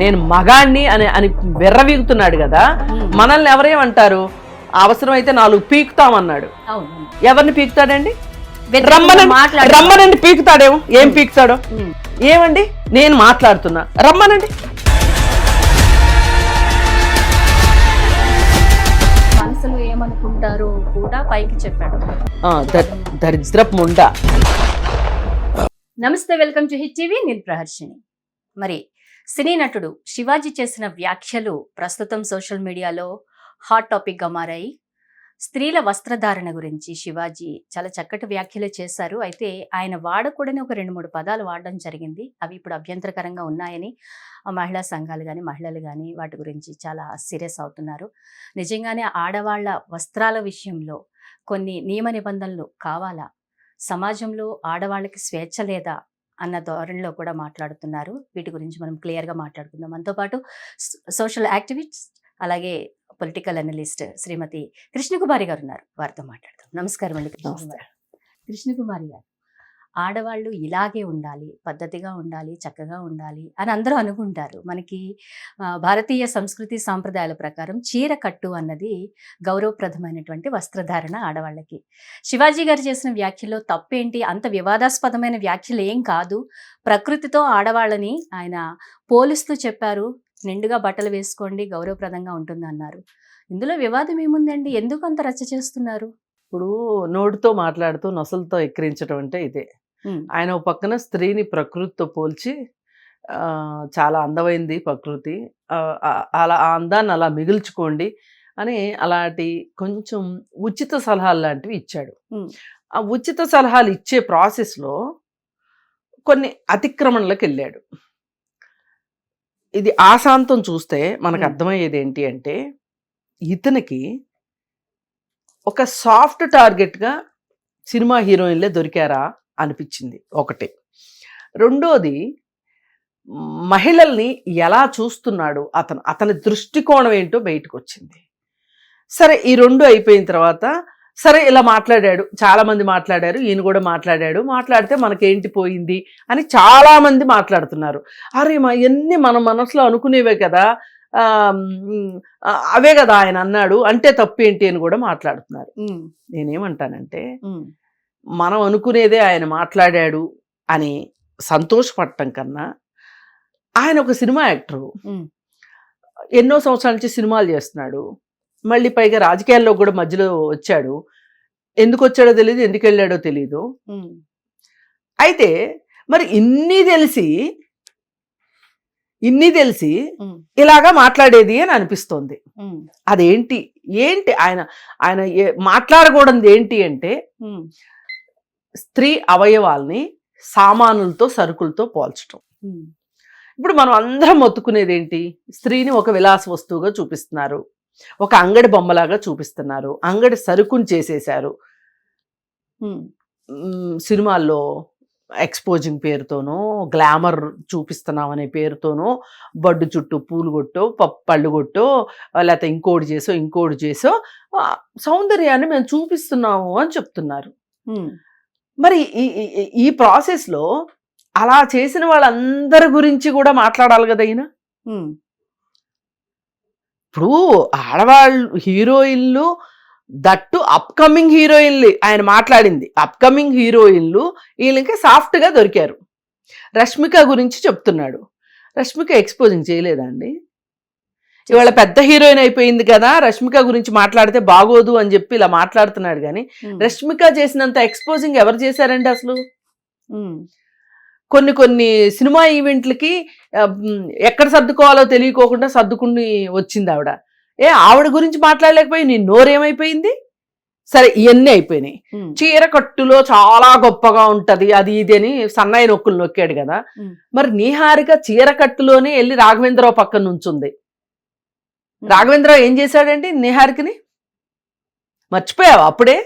నేను మగాణ్ణి అని అని వెర్రవీగుతున్నాడు కదా. మనల్ని ఎవరేమంటారు, అవసరమైతే 4 పీకుతామన్నాడు. ఎవరిని పీకుతాడండి? రమ్మనండి పీకుతాడేమో. ఏం పీకుతాడో ఏమండి, నేను మాట్లాడుతున్నా, రమ్మనండి. మనసులో ఏమనుకుంటారో కూడా పైకి చెప్పాడు. దరిద్రపు ముండా. నమస్తే, వెల్కమ్ టు హిట్ టీవీ. నేను ప్రహర్షిని. మరి సినీ నటుడు శివాజీ చేసిన వ్యాఖ్యలు ప్రస్తుతం సోషల్ మీడియాలో హాట్ టాపిక్ గా మారాయి. స్త్రీల వస్త్రధారణ గురించి శివాజీ చాలా చక్కటి వ్యాఖ్యలు చేశారు. అయితే ఆయన వాడకూడని ఒక 2-3 పదాలు వాడడం జరిగింది. అవి ఇప్పుడు అభ్యంతరకరంగా ఉన్నాయని మహిళా సంఘాలు కానీ మహిళలు కానీ వాటి గురించి చాలా సీరియస్ అవుతున్నారు. నిజంగానే ఆడవాళ్ల వస్త్రాల విషయంలో కొన్ని నియమ నిబంధనలు కావాలా, సమాజంలో ఆడవాళ్ళకి స్వేచ్ఛ లేదా అన్న ధోరణిలో కూడా మాట్లాడుతున్నారు. వీటి గురించి మనం క్లియర్గా మాట్లాడుకుందాం. మనతో పాటు సోషల్ యాక్టివిస్ట్ అలాగే పొలిటికల్ అనలిస్ట్ శ్రీమతి కృష్ణకుమారి గారు ఉన్నారు. వారితో మాట్లాడదాం. నమస్కారం అండి కృష్ణకుమారి గారు. ఆడవాళ్ళు ఇలాగే ఉండాలి, పద్ధతిగా ఉండాలి, చక్కగా ఉండాలి అని అందరూ అనుకుంటారు. మనకి భారతీయ సంస్కృతి సాంప్రదాయాల ప్రకారం చీర కట్టు అన్నది గౌరవప్రదమైనటువంటి వస్త్రధారణ ఆడవాళ్ళకి. శివాజీ గారు చేసిన వ్యాఖ్యలో తప్పేంటి? అంత వివాదాస్పదమైన వ్యాఖ్యలు ఏం కాదు. ప్రకృతితో ఆడవాళ్ళని ఆయన పోలుస్తూ చెప్పారు. నిండుగా బట్టలు వేసుకోండి, గౌరవప్రదంగా ఉంటుంది అన్నారు. ఇందులో వివాదం ఏముందండి? ఎందుకు అంత రచ్చ చేస్తున్నారు? ఇప్పుడు నోటితో మాట్లాడుతూ నొసలతో ఎక్కిరించడం అంటే ఇదే. ఆయన ఒక పక్కన స్త్రీని ప్రకృతితో పోల్చి చాలా అందమైంది ప్రకృతి, అలా ఆ అందాన్ని అలా మిగుల్చుకోండి అని అలాంటి కొంచెం ఉచిత సలహాలు లాంటివి ఇచ్చాడు. ఆ ఉచిత సలహాలు ఇచ్చే ప్రాసెస్లో కొన్ని అతిక్రమణలకు వెళ్ళాడు. ఇది ఆశాంతం చూస్తే మనకు అర్థమయ్యేది ఏంటి అంటే, ఇతనికి ఒక సాఫ్ట్ టార్గెట్గా సినిమా హీరోయిన్లే దొరికారా అనిపించింది ఒకటి. రెండోది, మహిళల్ని ఎలా చూస్తున్నాడు అతని దృష్టికోణం ఏంటో బయటకు వచ్చింది. సరే, ఈ రెండు అయిపోయిన తర్వాత సరే ఇలా మాట్లాడాడు, చాలామంది మాట్లాడారు, ఈయన కూడా మాట్లాడితే మనకేంటి పోయింది అని చాలామంది మాట్లాడుతున్నారు. అరే ఎన్ని మన మనసులో అనుకునేవే కదా, అవే కదా ఆయన అన్నాడు అంటే తప్పేంటి అని కూడా మాట్లాడుతున్నారు. నేనేమంటానంటే, మనం అనుకునేదే ఆయన మాట్లాడాడు అని సంతోషపడటం కన్నా, ఆయన ఒక సినిమా యాక్టరు, ఎన్నో సంవత్సరాల నుంచి సినిమాలు చేస్తున్నాడు, మళ్ళీ పైగా రాజకీయాల్లో కూడా మధ్యలో వచ్చాడు. ఎందుకు వచ్చాడో తెలియదు, ఎందుకు వెళ్ళాడో తెలీదు. అయితే మరి ఇన్ని తెలిసి ఇలాగా మాట్లాడేది అని అనిపిస్తోంది. అదేంటి ఆయన మాట్లాడకూడదు ఏంటి అంటే, స్త్రీ అవయవాల్ని సామానులతో సరుకులతో పోల్చడం. ఇప్పుడు మనం అందరం మొత్తుకునేది ఏంటి? స్త్రీని ఒక విలాస వస్తువుగా చూపిస్తున్నారు, ఒక అంగడి బొమ్మలాగా చూపిస్తున్నారు, అంగడి సరుకుని చేసేశారు. సినిమాల్లో ఎక్స్పోజింగ్ పేరుతోనో, గ్లామర్ చూపిస్తున్నాం అనే పేరుతోనో, బడ్డు చుట్టూ పూలు కొట్టో, పళ్ళు కొట్టో, లేకపోతే ఇంకోటి చేసో సౌందర్యాన్ని మేము చూపిస్తున్నాము అని చెప్తున్నారు. మరి ఈ ప్రాసెస్లో అలా చేసిన వాళ్ళందరి గురించి కూడా మాట్లాడాలి కదా ఈయన. ఇప్పుడు ఆడవాళ్ళు హీరోయిన్లు, దట్టు అప్కమింగ్ హీరోయిన్లు, ఆయన మాట్లాడింది అప్కమింగ్ హీరోయిన్లు వీళ్ళకి సాఫ్ట్గా దొరికారు. రష్మిక గురించి చెప్తున్నాడు. రష్మిక ఎక్స్పోజింగ్ చేయలేదండి. ఇవాళ పెద్ద హీరోయిన్ అయిపోయింది కదా, రష్మిక గురించి మాట్లాడితే బాగోదు అని చెప్పి ఇలా మాట్లాడుతున్నాడు. కానీ రష్మిక చేసినంత ఎక్స్పోజింగ్ ఎవరు చేశారండి అసలు? కొన్ని సినిమా ఈవెంట్లకి ఎక్కడ సర్దుకోవాలో తెలియకోకుండా సర్దుకుని వచ్చింది ఆవిడ. ఆవిడ గురించి మాట్లాడలేకపోయి నీ నోరేమైపోయింది? సరే, ఇవన్నీ అయిపోయినాయి. చీర కట్టులో చాలా గొప్పగా ఉంటది అది ఇది అని సన్నాయి నొక్కులు నొక్కాడు కదా. మరి నీహారిక చీర కట్టులోనే వెళ్ళి రాఘవేంద్రరావు పక్కన నుంచుంది. రాఘవేంద్రరావు ఏం చేశాడండి నిహారికని? మర్చిపోయావు అప్పుడే?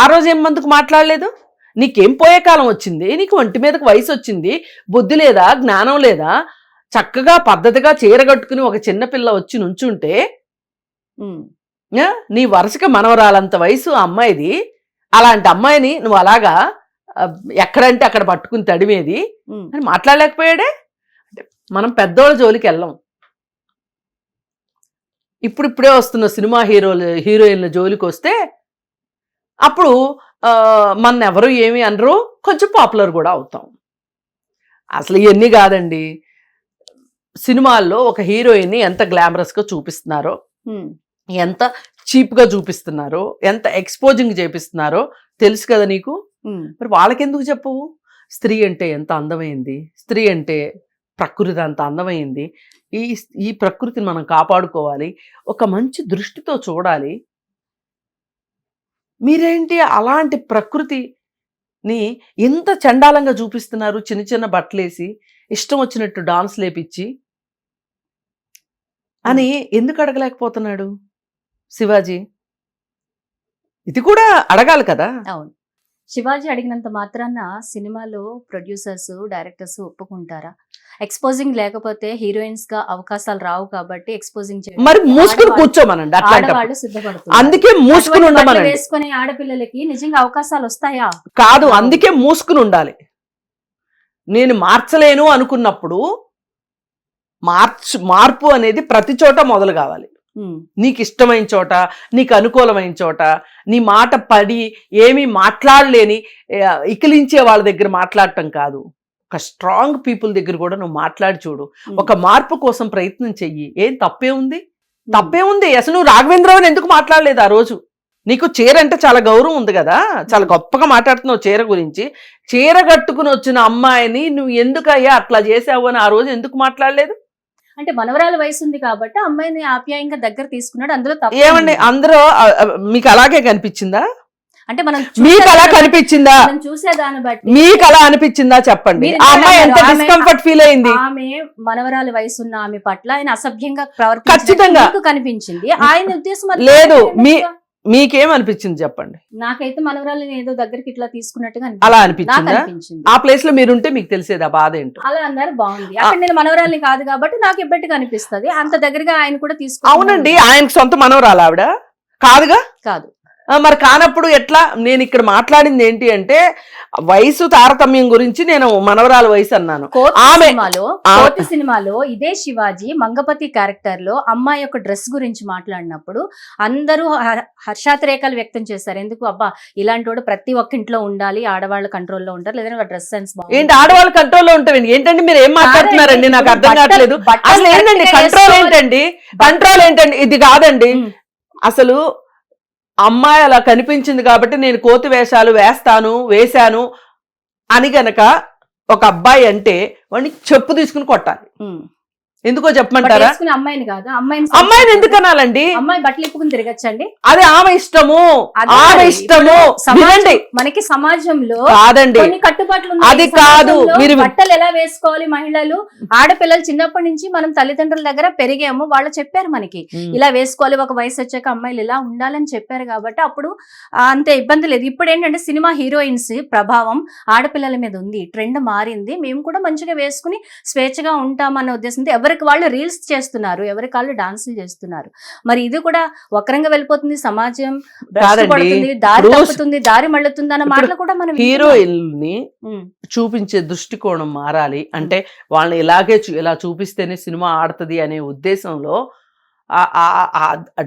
ఆ రోజు ఏం మందుకు మాట్లాడలేదు? నీకేం పోయే కాలం వచ్చింది? నీకు ఒంటి మీదకు వయసు వచ్చింది, బుద్ధి లేదా, జ్ఞానం లేదా? చక్కగా పద్ధతిగా చీర కట్టుకుని ఒక చిన్నపిల్ల వచ్చి నుంచుంటే, నీ వరుసగా మనవరాలంత వయసు అమ్మాయిది, అలాంటి అమ్మాయిని నువ్వు అలాగా ఎక్కడంటే అక్కడ పట్టుకుని తడిమేది అని మాట్లాడలేకపోయాడే. మనం పెద్దోళ్ళ జోలికి వెళ్ళం. ఇప్పుడిప్పుడే వస్తున్న సినిమా హీరోయిన్ల జోలికి వస్తే అప్పుడు మన ఎవరు ఏమి అనరు, కొంచెం పాపులర్ కూడా అవుతాం. అసలు ఇవన్నీ కాదండి. సినిమాల్లో ఒక హీరోయిన్ని ఎంత గ్లామరస్గా చూపిస్తున్నారో, ఎంత చీప్గా చూపిస్తున్నారో, ఎంత ఎక్స్పోజింగ్ చేపిస్తున్నారో తెలుసు కదా నీకు. మరి వాళ్ళకెందుకు చెప్పవు? స్త్రీ అంటే ఎంత అందమైంది, స్త్రీ అంటే ప్రకృతి అంత అందమైంది, ఈ ప్రకృతిని మనం కాపాడుకోవాలి, ఒక మంచి దృష్టితో చూడాలి. మీరేంటి అలాంటి ప్రకృతిని ఎంత చండాలంగా చూపిస్తున్నారు? చిన్న చిన్న బట్టలేసి ఇష్టం వచ్చినట్టు డాన్స్ లేపిచ్చి అని ఎందుకు అడగలేకపోతున్నాడు శివాజీ? ఇది కూడా అడగాలి కదా. అవును, శివాజీ అడిగినంత మాత్రాన సినిమాలో ప్రొడ్యూసర్స్ డైరెక్టర్స్ ఒప్పుకుంటారా? ఎక్స్పోజింగ్ లేకపోతే హీరోయిన్స్ గా అవకాశాలు రావు కాబట్టి ఎక్స్పోజింగ్ మరి మూసుకుని కూర్చోమనండి. ఆడవాళ్ళు సిద్ధపడుతున్నారు. అందుకే మూసుకుని ఉండమనండి. వేసుకునే ఆడపిల్లలకి నిజంగా అవకాశాలు వస్తాయా? కాదు, అందుకే మూసుకుని ఉండాలి. నేను మార్చలేను అనుకున్నప్పుడు మార్పు అనేది ప్రతి చోట మొదలు కావాలి. నీకు ఇష్టమైన చోట, నీకు అనుకూలమైన చోట, నీ మాట పడి ఏమీ మాట్లాడలేని ఇకిలించే వాళ్ళ దగ్గర మాట్లాడటం కాదు, ఒక స్ట్రాంగ్ పీపుల్ దగ్గర కూడా నువ్వు మాట్లాడి చూడు. ఒక మార్పు కోసం ప్రయత్నం చెయ్యి. ఏం తప్పే ఉంది? తప్పే ఉంది. అసలు నువ్వు రాఘవేంద్రరావుని ఎందుకు మాట్లాడలేదు ఆ రోజు? నీకు చీర అంటే చాలా గౌరవం ఉంది కదా, చాలా గొప్పగా మాట్లాడుతున్నావు చీర గురించి. చీర కట్టుకుని వచ్చిన అమ్మాయిని నువ్వు ఎందుకయ్యా అట్లా చేసావు అని ఆ రోజు ఎందుకు మాట్లాడలేదు? అంటే మనవరాల వయసు ఉంది కాబట్టి అమ్మాయిని ఆప్యాయంగా దగ్గర తీసుకున్నాడు. అందులో ఏమండి, అందరూ మీకు అలాగే కనిపించిందా? అంటే మనం మీకు అలా కనిపించిందా? చూసేదాన్ని బట్టి మీకు అలా అనిపించిందా చెప్పండి. ఆ అమ్మాయి ఎంత డిస్కంఫర్ట్ ఫీల్ అయింది? ఆమె మనవరాల వయసు ఉన్న ఆమె పట్ల ఆయన అసభ్యంగా ఖచ్చితంగా కనిపించింది. ఆయన ఉద్దేశం లేదు. మీకేమనిపించింది చెప్పండి. నాకైతే మనవరాలని ఏదో దగ్గరికి ఇట్లా తీసుకున్నట్టుగా అలా అనిపించింది. ఆ ప్లేస్ లో మీరుంటే మీకు తెలిసేది ఆ బాధ ఏంటో. అలా అన్నారు, బాగుంది. అక్కడ నేను మనవరాలని కాదు కాబట్టి నాకు ఎబ్బట్టుగా అనిపిస్తుంది. అంత దగ్గరగా ఆయన కూడా తీసుకు. అవునండి, ఆయనకు సొంత మనవరాలు ఆవిడ కాదుగా. కాదు. మరి కానప్పుడు ఎట్లా? నేను ఇక్కడ మాట్లాడింది ఏంటి అంటే వయసు తారతమ్యం గురించి. నేను మనవరాల వయసు అన్నాను. కోతి సినిమాలో ఇదే శివాజీ మంగపతి క్యారెక్టర్ లో అమ్మాయి యొక్క డ్రెస్ గురించి మాట్లాడినప్పుడు అందరూ హర్షాతిరేకాలు వ్యక్తం చేశారు. ఎందుకు అబ్బా ఇలాంటి వాడు ప్రతి ఒక్క ఇంట్లో ఉండాలి, ఆడవాళ్ళ కంట్రోల్లో ఉంటారు, లేదంటే డ్రెస్ సెన్స్ ఏంటి ఆడవాళ్ళ కంట్రోల్లో ఉంటారండి? ఏంటండి మీరు ఏం మాట్లాడుతున్నారండి? నాకు అర్థం కావట్లేదు. అసలు ఏంటండి కంట్రోల్ ఏంటండి? కంట్రోల్ ఏంటండి? ఇది కాదండి. అసలు అమ్మాయి అలా కనిపించింది కాబట్టి నేను కోతి వేషాలు వేశాను అని గనక ఒక అబ్బాయి అంటే వాడిని చెప్పు తీసుకుని కొట్టాలి. ఎందుకో చెప్పమంటారా? అమ్మాయిని కాదు, అమ్మాయిని ఎందుకు అనాలండి? అమ్మాయి బట్టలు ఇప్పుకుని తిరగచ్చండి. అది ఆమె ఇష్టము. మనకి సమాజంలో కాదండి, కొన్ని కట్టుబాట్లు అది కాదు. మీరు బట్టలు ఎలా వేసుకోవాలి, మహిళలు ఆడపిల్లలు చిన్నప్పటి నుంచి మనం తల్లిదండ్రుల దగ్గర పెరిగాము, వాళ్ళు చెప్పారు మనకి ఇలా వేసుకోవాలి, ఒక వయసు వచ్చాక అమ్మాయిలు ఇలా ఉండాలని చెప్పారు కాబట్టి అప్పుడు అంత ఇబ్బంది లేదు. ఇప్పుడు ఏంటంటే సినిమా హీరోయిన్స్ ప్రభావం ఆడపిల్లల మీద ఉంది, ట్రెండ్ మారింది, మేము కూడా మంచిగా వేసుకుని స్వేచ్ఛగా ఉంటామన్న ఉద్దేశంతో ఎవరికి వాళ్ళు రీల్స్ చేస్తున్నారు, ఎవరికి వాళ్ళు డాన్సులు చేస్తున్నారు. మరి ఇది కూడా వక్రంగా వెళ్ళిపోతుంది, సమాజం పడుతుంది, దారి తప్పుతుంది, దారి మళ్ళుతుంది అన్న మాటలు కూడా మనం. హీరోయిన్ని చూపించే దృష్టికోణం మారాలి అంటే వాళ్ళని ఇలా చూపిస్తేనే సినిమా ఆడుతుంది అనే ఉద్దేశంలో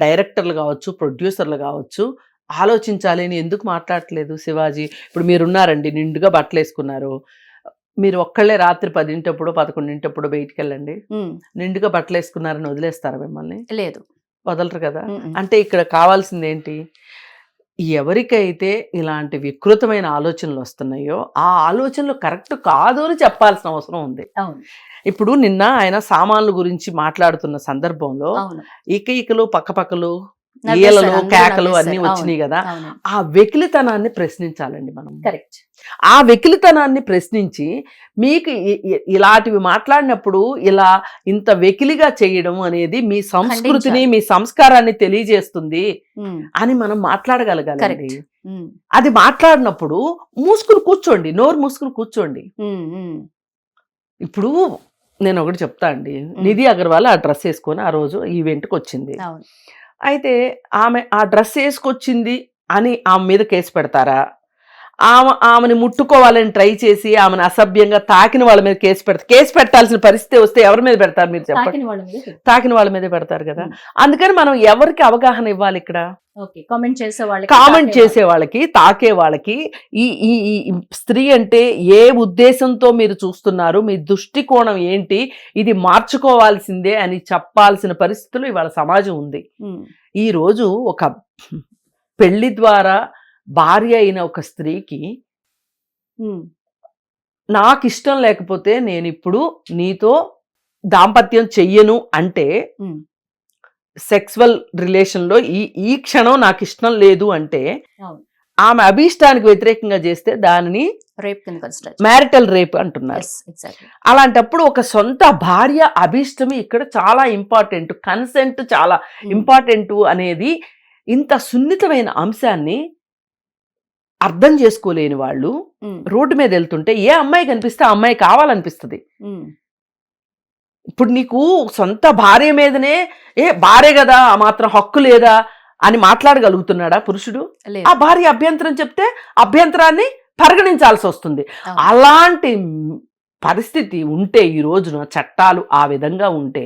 డైరెక్టర్లు కావచ్చు, ప్రొడ్యూసర్లు కావచ్చు ఆలోచించాలి అని ఎందుకు మాట్లాడట్లేదు శివాజీ? ఇప్పుడు మీరున్నారండి, నిండుగా బట్టలు వేసుకున్నారు, మీరు ఒక్కళ్ళే రాత్రి 10 11 బయటికి వెళ్ళండి, నిండుగా బట్టలు వేసుకున్నారని వదిలేస్తారా మిమ్మల్ని? లేదు, వదలరు కదా. అంటే ఇక్కడ కావాల్సింది ఏంటి? ఎవరికైతే ఇలాంటి వికృతమైన ఆలోచనలు వస్తున్నాయో ఆ ఆలోచనలు కరెక్ట్ కాదు అని చెప్పాల్సిన అవసరం ఉంది. ఇప్పుడు నిన్న ఆయన సామాన్ల గురించి మాట్లాడుతున్న సందర్భంలో ఈకలు పక్కపక్కలు ఈయలలు కేకలు అన్ని వచ్చినాయి కదా, ఆ వెకిలితనాన్ని ప్రశ్నించాలండి మనం. కరెక్ట్. ఆ వెకిలితనాన్ని ప్రశ్నించి మీకు ఇలాంటివి మాట్లాడినప్పుడు ఇలా ఇంత వెకిలిగా చేయడం అనేది మీ సంస్కృతిని మీ సంస్కారాన్ని తెలియజేస్తుంది అని మనం మాట్లాడగలగాలి. అది మాట్లాడినప్పుడు మూసుకుని కూర్చోండి, నోరు మూసుకుని కూర్చోండి. ఇప్పుడు నేను ఒకటి చెప్తా అండి, నిధి అగర్వాల్ ఆ డ్రెస్ వేసుకొని ఆ రోజు ఈవెంట్కి వచ్చింది. అయితే ఆమె ఆ డ్రెస్ వేసుకొచ్చింది అని ఆమె మీద కేసు పెడతారా? ఆమెని ముట్టుకోవాలని ట్రై చేసి ఆమెను అసభ్యంగా తాకిన వాళ్ళ మీద కేసు పెట్టాల్సిన పరిస్థితి వస్తే ఎవరి మీద పెడతారు మీరు చెప్పండి? తాకిన వాళ్ళ మీద పెడతారు కదా. అందుకని మనం ఎవరికి అవగాహన ఇవ్వాలి ఇక్కడ? కామెంట్ చేసే వాళ్ళకి, తాకే వాళ్ళకి, ఈ ఈ ఈ స్త్రీ అంటే ఏ ఉద్దేశంతో మీరు చూస్తున్నారు, మీ దృష్టికోణం ఏంటి, ఇది మార్చుకోవాల్సిందే అని చెప్పాల్సిన పరిస్థితులు ఇవాళ సమాజం ఉంది. ఈ రోజు ఒక పెళ్లి ద్వారా భార్య అయిన ఒక స్త్రీకి నాకు ఇష్టం లేకపోతే నేను ఇప్పుడు నీతో దాంపత్యం చెయ్యను అంటే, సెక్సువల్ రిలేషన్ లో ఈ క్షణం నాకు ఇష్టం లేదు అంటే, ఆమె అభీష్టానికి వ్యతిరేకంగా చేస్తే దానిని మ్యారిటల్ రేప్ అంటున్నారు. అలాంటప్పుడు ఒక సొంత భార్య అభీష్టమి ఇక్కడ చాలా ఇంపార్టెంట్, కన్సెంట్ చాలా ఇంపార్టెంట్ అనేది ఇంత సున్నితమైన అంశాన్ని అర్థం చేసుకోలేని వాళ్ళు రోడ్డు మీద వెళ్తుంటే ఏ అమ్మాయి కనిపిస్తే ఆ అమ్మాయి కావాలనిపిస్తుంది. ఇప్పుడు నీకు సొంత భార్య మీదనే భార్య కదా ఆ మాత్రం హక్కు లేదా అని మాట్లాడగలుగుతున్నాడా పురుషుడు? ఆ భార్య అభ్యంతరం చెప్తే అభ్యంతరాన్ని పరిగణించాల్సి వస్తుంది. అలాంటి పరిస్థితి ఉంటే ఈ రోజున చట్టాలు ఆ విధంగా ఉంటే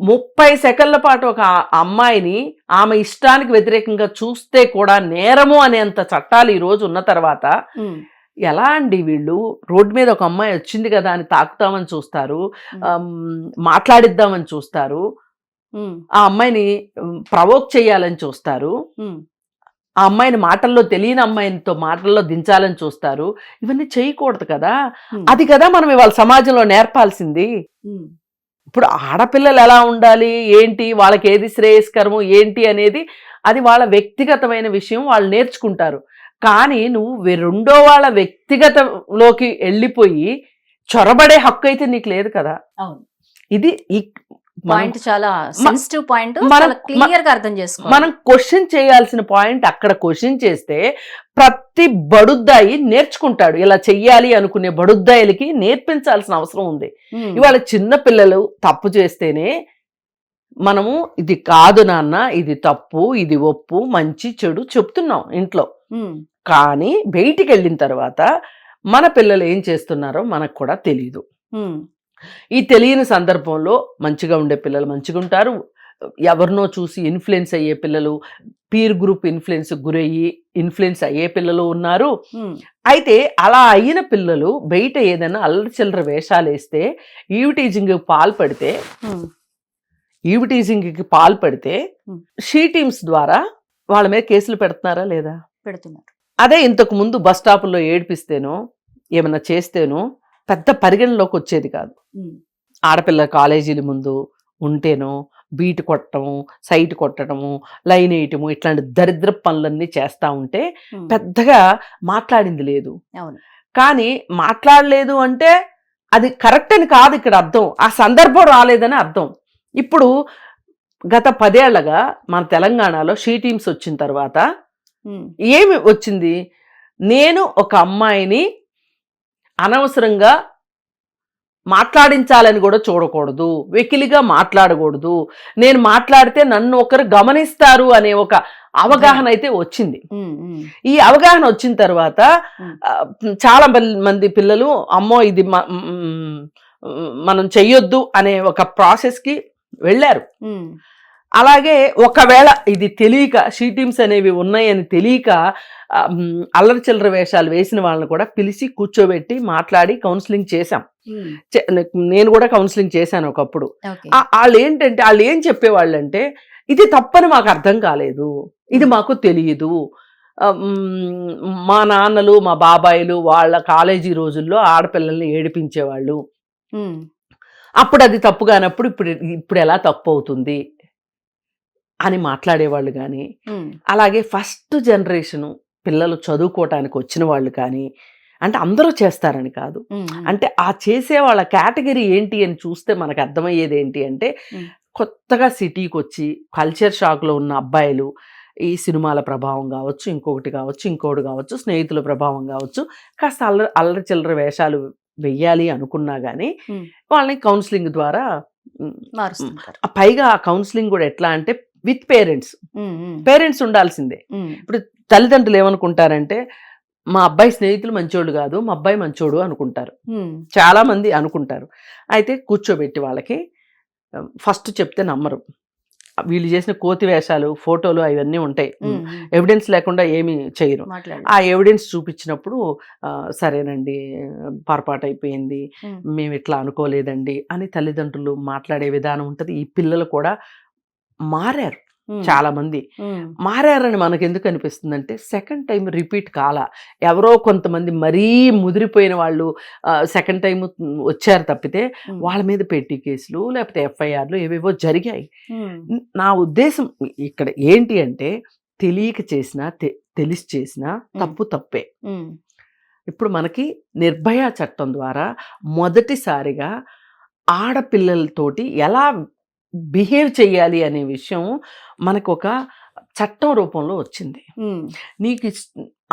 30 సెకండ్ల పాటు ఒక అమ్మాయిని ఆమె ఇష్టానికి వ్యతిరేకంగా చూస్తే కూడా నేరము అనేంత చట్టాలు ఈ రోజు ఉన్న తర్వాత ఎలా అండి వీళ్ళు రోడ్డు మీద ఒక అమ్మాయి వచ్చింది కదా అని తాకుతామని చూస్తారు, మాట్లాడిద్దామని చూస్తారు, ఆ అమ్మాయిని ప్రవోక్ చేయాలని చూస్తారు, ఆ అమ్మాయిని మాటల్లో తెలియని అమ్మాయితో మాటల్లో దించాలని చూస్తారు. ఇవన్నీ చేయకూడదు కదా. అది కదా మనం ఇవాళ సమాజంలో నేర్పాల్సింది. ఇప్పుడు ఆడపిల్లలు ఎలా ఉండాలి ఏంటి, వాళ్ళకి ఏది శ్రేయస్కరము ఏంటి అనేది అది వాళ్ళ వ్యక్తిగతమైన విషయం, వాళ్ళు నేర్చుకుంటారు. కానీ నువ్వు రెండో వాళ్ళ వ్యక్తిగతంలోకి వెళ్ళిపోయి చొరబడే హక్కు అయితే నీకు లేదు కదా. ఇది పాయింట్ చాలా సెన్సిటివ్ పాయింట్, క్లియర్ గా అర్థం చేసుకోవాలి. మనం క్వశ్చన్ చేయాల్సిన పాయింట్ అక్కడ క్వశ్చన్ చేస్తే ప్రతి బడుద్దాయి నేర్చుకుంటాడు. ఇలా చెయ్యాలి అనుకునే బడుద్దాయిలకి నేర్పించాల్సిన అవసరం ఉంది. ఇవాళ చిన్న పిల్లలు తప్పు చేస్తేనే మనము ఇది కాదు నాన్న, ఇది తప్పు, ఇది ఒప్పు, మంచి చెడు చెప్తున్నాం ఇంట్లో. కానీ బయటికి వెళ్ళిన తర్వాత మన పిల్లలు ఏం చేస్తున్నారో మనకు కూడా తెలీదు. ఈ తెలియని సందర్భంలో మంచిగా ఉండే పిల్లలు మంచిగా ఉంటారు, ఎవరినో చూసి ఇన్ఫ్లుయెన్స్ అయ్యే పిల్లలు, పీర్ గ్రూప్ ఇన్ఫ్లుయెన్స్ అయ్యే పిల్లలు ఉన్నారు. అయితే అలా అయిన పిల్లలు బయట ఏదైనా అల్లరి చిల్లర వేషాలు వేస్తే ఈవిటీజింగ్కి పాల్పడితే షీ టీమ్స్ ద్వారా వాళ్ళ మీద కేసులు పెడుతున్నారా లేదా? పెడుతున్నారు. అదే ఇంతకు ముందు బస్ స్టాపుల్లో ఏడిపిస్తేనో ఏమన్నా చేస్తేనో పెద్ద పరిగణలోకి వచ్చేది కాదు. ఆడపిల్ల కాలేజీల ముందు ఉంటేనో బీట్ కొట్టడము, సైట్ కొట్టడము, లైన్ వేయటము, ఇట్లాంటి దరిద్ర పనులన్నీ చేస్తా ఉంటే పెద్దగా మాట్లాడింది లేదు. కానీ మాట్లాడలేదు అంటే అది కరెక్ట్ అని కాదు ఇక్కడ అర్థం, ఆ సందర్భం రాలేదని అర్థం. ఇప్పుడు గత 10 ఏళ్లగా మన తెలంగాణలో షీ టీమ్స్ వచ్చిన తర్వాత ఏమి వచ్చింది? నేను ఒక అమ్మాయిని అనవసరంగా మాట్లాడించాలని కూడా చూడకూడదు, వెకిలిగా మాట్లాడకూడదు, నేను మాట్లాడితే నన్ను ఒకరు గమనిస్తారు అనే ఒక అవగాహన అయితే వచ్చింది. ఈ అవగాహన వచ్చిన తర్వాత చాలా మంది పిల్లలు అమ్మో ఇది మనం చెయ్యొద్దు అనే ఒక ప్రాసెస్కి వెళ్ళారు. అలాగే ఒకవేళ ఇది తెలియక షీ టీమ్స్ అనేవి ఉన్నాయని తెలియక అల్లరి చిల్లర వేషాలు వేసిన వాళ్ళని కూడా పిలిచి కూర్చోబెట్టి మాట్లాడి కౌన్సిలింగ్ చేశాం. నేను కూడా కౌన్సిలింగ్ చేశాను ఒకప్పుడు. వాళ్ళు ఏం చెప్పేవాళ్ళు అంటే, ఇది తప్పని మాకు అర్థం కాలేదు, ఇది మాకు తెలియదు, మా నాన్నలు మా బాబాయిలు వాళ్ళ కాలేజీ రోజుల్లో ఆడపిల్లల్ని ఏడిపించేవాళ్ళు, అప్పుడు అది తప్పు కానప్పుడు ఇప్పుడు ఎలా తప్పు అవుతుంది అని మాట్లాడేవాళ్ళు. కానీ అలాగే ఫస్ట్ జనరేషను పిల్లలు చదువుకోవటానికి వచ్చిన వాళ్ళు కానీ, అంటే అందరూ చేస్తారని కాదు, అంటే ఆ చేసే వాళ్ళ కేటగిరీ ఏంటి అని చూస్తే మనకు అర్థమయ్యేది ఏంటి అంటే, కొత్తగా సిటీకి వచ్చి కల్చర్ షాక్లో ఉన్న అబ్బాయిలు ఈ సినిమాల ప్రభావం కావచ్చు, ఇంకొకటి కావచ్చు, స్నేహితుల ప్రభావం కావచ్చు, కాస్త అల్లరి చిల్లర వేషాలు వెయ్యాలి అనుకున్నా కానీ వాళ్ళని కౌన్సిలింగ్ ద్వారా పైగా ఆ కౌన్సిలింగ్ కూడా ఎట్లా అంటే విత్ పేరెంట్స్ ఉండాల్సిందే. ఇప్పుడు తల్లిదండ్రులు ఏమనుకుంటారంటే, మా అబ్బాయి స్నేహితులు మంచోళ్ళు కాదు, మా అబ్బాయి మంచోడు అనుకుంటారు, ఉమ్, చాలా మంది అనుకుంటారు. అయితే కూర్చోబెట్టి వాళ్ళకి ఫస్ట్ చెప్తే నమ్మరు. వీళ్ళు చేసిన కోతి వేషాలు, ఫోటోలు అవన్నీ ఉంటాయి, ఉమ్, ఎవిడెన్స్ లేకుండా ఏమీ చేయరు. మాట్లాడు. ఆ ఎవిడెన్స్ చూపించినప్పుడు సరేనండి పొరపాటు అయిపోయింది, ఉమ్, మేము ఇట్లా అనుకోలేదండి అని తల్లిదండ్రులు మాట్లాడే విధానం ఉంటుంది. ఈ పిల్లలు కూడా మారారు, ఉమ్, చాలా మంది ఉమ్, మారారని మనకు ఎందుకు అనిపిస్తుందంటే సెకండ్ టైం రిపీట్ కాల. ఎవరో కొంతమంది మరీ ముదిరిపోయిన వాళ్ళు సెకండ్ టైం వచ్చారు తప్పితే ఉమ్, వాళ్ళ మీద పెట్టి కేసులు లేకపోతే ఎఫ్ఐఆర్లు ఏవేవో జరిగాయి. ఉమ్, నా ఉద్దేశం ఇక్కడ ఏంటి అంటే తెలియక చేసినా తెలిసి చేసినా తప్పు తప్పే. ఉమ్, ఇప్పుడు మనకి నిర్భయ చట్టం ద్వారా మొదటిసారిగా ఆడపిల్లలతోటి ఎలా బిహేవ్ చేయాలి అనే విషయం మనకు ఒక చట్టం రూపంలో వచ్చింది. ఉమ్, నీకు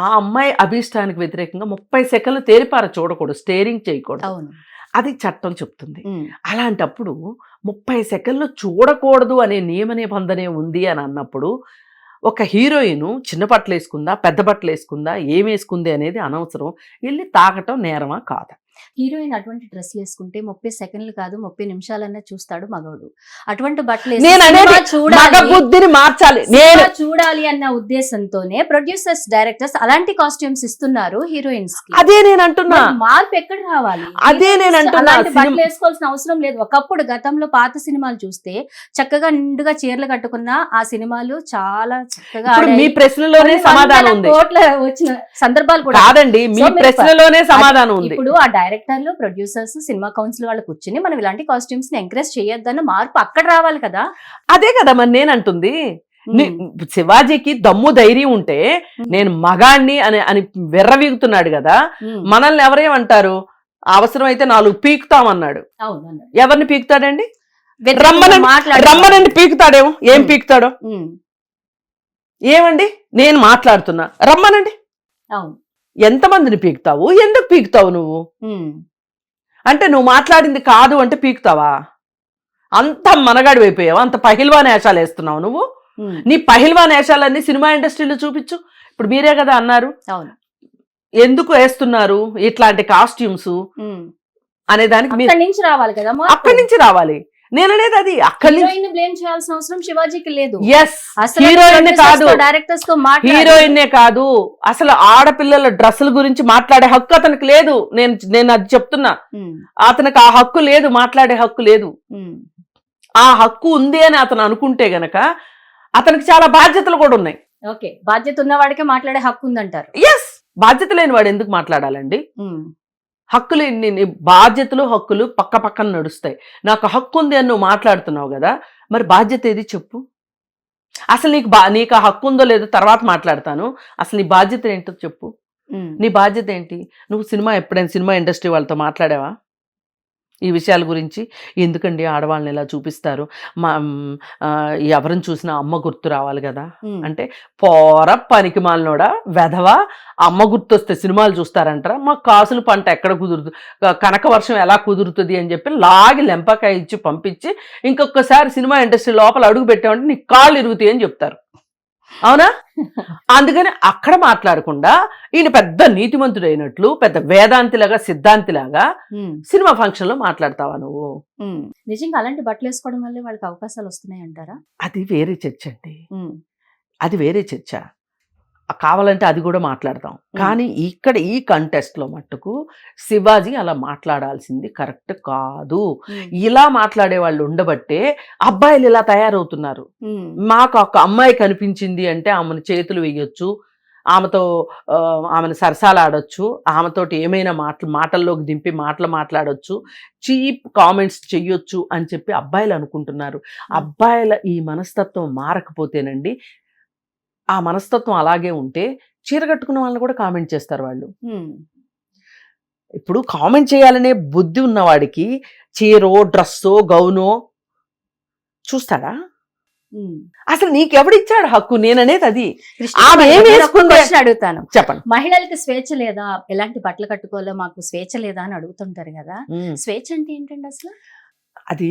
ఆ అమ్మాయి అభిష్టానికి వ్యతిరేకంగా 30 సెకండ్లు తేరిపార చూడకూడదు, స్టేరింగ్ చేయకూడదు, అవును. అది చట్టం చెప్తుంది. ఉమ్, అలాంటప్పుడు 30 సెకండ్లు చూడకూడదు అనే నియమ నిబంధనే ఉంది అని అన్నప్పుడు ఒక హీరోయిన్ చిన్న బట్టలు వేసుకుందా పెద్ద బట్టలు వేసుకుందా ఏం వేసుకుంది అనేది అనవసరం. వెళ్ళి తాకటం నేరమా కాదా? హీరోయిన్ అటువంటి డ్రెస్లు వేసుకుంటే 30 సెకండ్లు కాదు 30 నిమిషాలన్నా చూస్తాడు మగవాడు. అటువంటి బట్టలు వేసి నేను సినిమా అనేది మగ చూడాలి, బుద్ధిని మార్చాలి. సినిమా నేను చూడాలి అన్న ఉద్దేశంతోనే ప్రొడ్యూసర్స్ డైరెక్టర్స్ అలాంటి కాస్ట్యూమ్స్ ఇస్తున్నారు హీరోయిన్స్ కి. అదే నేను అంటున్నా, మరి మార్పు ఎక్కడ రావాలి? అదే నేను అంటున్నా. అలాంటి బట్టలు వేసుకోవాల్సిన అవసరం లేదు. ఒకప్పుడు గతంలో పాత సినిమాలు చూస్తే చక్కగా నిండుగా చీరలు కట్టుకున్న ఆ సినిమాలు చాలా చక్కగా ఇప్పుడు మీ ఆడాయి. ప్రశ్నలోనే కొన్ని సమాధానం వందల ఉంది. కోట్ల వచ్చిన సందర్భాలు కూడా కాదండి, మీ సో మీరు ప్రశ్నలోనే సమాధానం ఉంది. ఇప్పుడు ఆ డైరెక్టర్లు ప్రొడ్యూసర్స్ సినిమా కౌన్సిల్ వాళ్ళు కూర్చుని మనం ఇలాంటి కాస్ట్యూమ్స్ ని ఎంకరేజ్ చేయొద్దన్న మార్పు అక్కడ రావాలి కదా. అదే కదా మరి నేను అంటుంది. శివాజీకి దమ్ము ధైర్యం ఉంటే నేను మగాణ్ణి అని అని వెర్రవీగుతున్నాడు కదా. మనల్ని ఎవరేమంటారు, అవసరమైతే 4 పీకుతామన్నాడు. అవును అన్నాడు. ఎవరిని పీకుతాడండి? వ్యతిరేకంగా మాట్లాడాలి. రమ్మనండి పీకుతాడేమో. ఏం పీకుతాడో ఉమ్, ఏమండి, నేను మాట్లాడుతున్నా రమ్మనండి. అవును. ఎంతమందిని పీకుతావు, ఎందుకు పీకుతావు నువ్వు? ఉమ్, అంటే నువ్వు మాట్లాడింది కాదు అంటే పీకుతావా? అంత మనగాడి అయిపోయావా? అంత పహిల్వాన్ వేషాలు వేస్తున్నావు నువ్వు. ఉమ్, నీ పహిల్వాన్ వేషాలన్నీ సినిమా ఇండస్ట్రీలో చూపించు. ఇప్పుడు మీరే కదా అన్నారు అవును. ఎందుకు వేస్తున్నారు ఇట్లాంటి కాస్ట్యూమ్స్ ఉమ్, అనే దానికి మీరు అక్కడి నుంచి రావాలి కదా మార్పు. అక్కడి నుంచి రావాలి. నేననేది అది అక్కడి నుంచి. హీరోయిన్ బ్లేమ్ చేయాల్సిన అవసరం శివాజీకి లేదు. ఎస్, హీరోయిన్ కాదు, డైరెక్టర్స్ తో మాట్లాడి హీరోయిన్నే కాదు, అసలు ఆడపిల్లల డ్రెస్సుల గురించి మాట్లాడే హక్కు అతనికి లేదు. నేను అది చెప్తున్నా. ఉమ్, అతనికి ఆ హక్కు లేదు, మాట్లాడే హక్కు లేదు. ఉమ్, ఆ హక్కు ఉంది అని అతను అనుకుంటే గనక అతనికి చాలా బాధ్యతలు కూడా ఉన్నాయి. ఓకే, బాధ్యత ఉన్న వాడికే మాట్లాడే హక్కు ఉందంటారు. ఎస్, బాధ్యత లేని వాడు ఎందుకు మాట్లాడాలండి? ఉమ్, హక్కులు బాధ్యతలు హక్కులు పక్క పక్కన నడుస్తాయి. నాకు హక్కు ఉంది అని నువ్వు మాట్లాడుతున్నావు కదా, మరి బాధ్యత ఏది చెప్పు. అసలు నీకు ఆ హక్కు ఉందో లేదో తర్వాత మాట్లాడతాను. అసలు నీ బాధ్యత ఏంటో చెప్పు. ఉమ్, నీ బాధ్యత ఏంటి? నువ్వు ఎప్పుడైనా సినిమా ఇండస్ట్రీ వాళ్ళతో మాట్లాడావా ఈ విషయాల గురించి? ఎందుకండి ఆడవాళ్ళని ఇలా చూపిస్తారు, ఎవరిని చూసినా అమ్మ గుర్తు రావాలి కదా ఉమ్, అంటే, పోర పనికి మాలినోడా వెధవా, అమ్మ గుర్తు వస్తే సినిమాలు చూస్తారంటారా? మాకు కాసుల పంట ఎక్కడ కుదురుతుంది, కనక వర్షం ఎలా కుదురుతుంది అని చెప్పి లాగి లెంపకాయ ఇచ్చి పంపించి ఇంకొకసారి సినిమా ఇండస్ట్రీ లోపల అడుగు పెట్టామంటే నీ కాళ్ళు ఇరుగుతాయి అని చెప్తారు. అవునా? అందుకని అక్కడ మాట్లాడకుండా ఈయన పెద్ద నీతిమంతుడు అయినట్లు పెద్ద వేదాంతిలాగా సిద్ధాంతిలాగా ఉమ్, సినిమా ఫంక్షన్ లో మాట్లాడతావా నువ్వు? ఉమ్. నిజంగా అలాంటి బట్టలు వేసుకోవడం వల్లే వాళ్ళకి అవకాశాలు వస్తున్నాయి అంటారా? అది వేరే చర్చ అండి, ఉమ్, అది వేరే చర్చ. కావాలంటే అది కూడా మాట్లాడతాం. కానీ ఇక్కడ ఈ కంటెస్ట్ లో మట్టుకు శివాజీ అలా మాట్లాడాల్సింది కరెక్ట్ కాదు. ఉమ్, ఇలా మాట్లాడే వాళ్ళు ఉండబట్టే అబ్బాయిలు ఇలా తయారవుతున్నారు. ఉమ్, మాకు ఒక అమ్మాయి కనిపించింది అంటే ఆమెను చేతులు వేయొచ్చు, ఆమెను సరసాలాడొచ్చు, ఆమెతోటి ఏమైనా మాటల్లోకి దింపి మాట్లాడొచ్చు, చీప్ కామెంట్స్ చెయ్యొచ్చు అని చెప్పి అబ్బాయిలు అనుకుంటున్నారు. అబ్బాయిల ఈ మనస్తత్వం మారకపోతేనండి, ఆ మనస్తత్వం అలాగే ఉంటే చీర కట్టుకున్న వాళ్ళని కూడా కామెంట్ చేస్తారు వాళ్ళు. ఉమ్, ఇప్పుడు కామెంట్ చేయాలనే బుద్ధి ఉన్నవాడికి చీరో డ్రెస్సో గౌనో చూస్తాడా? ఉమ్. అసలు నీకెవడిచ్చాడు హక్కు? నేననేది అది. కృష్ణ, ఆమె ఏం నేను ఒక వేసుకుంది? క్వశ్చన్ అడుగుతాను. చెప్పండి. మహిళలకి స్వేచ్ఛ లేదా, ఎలాంటి బట్టలు కట్టుకోవాలో మాకు స్వేచ్ఛ లేదా అని అడుగుతుంటారు కదా. స్వేచ్ఛ అంటే ఏంటండి అసలు? అది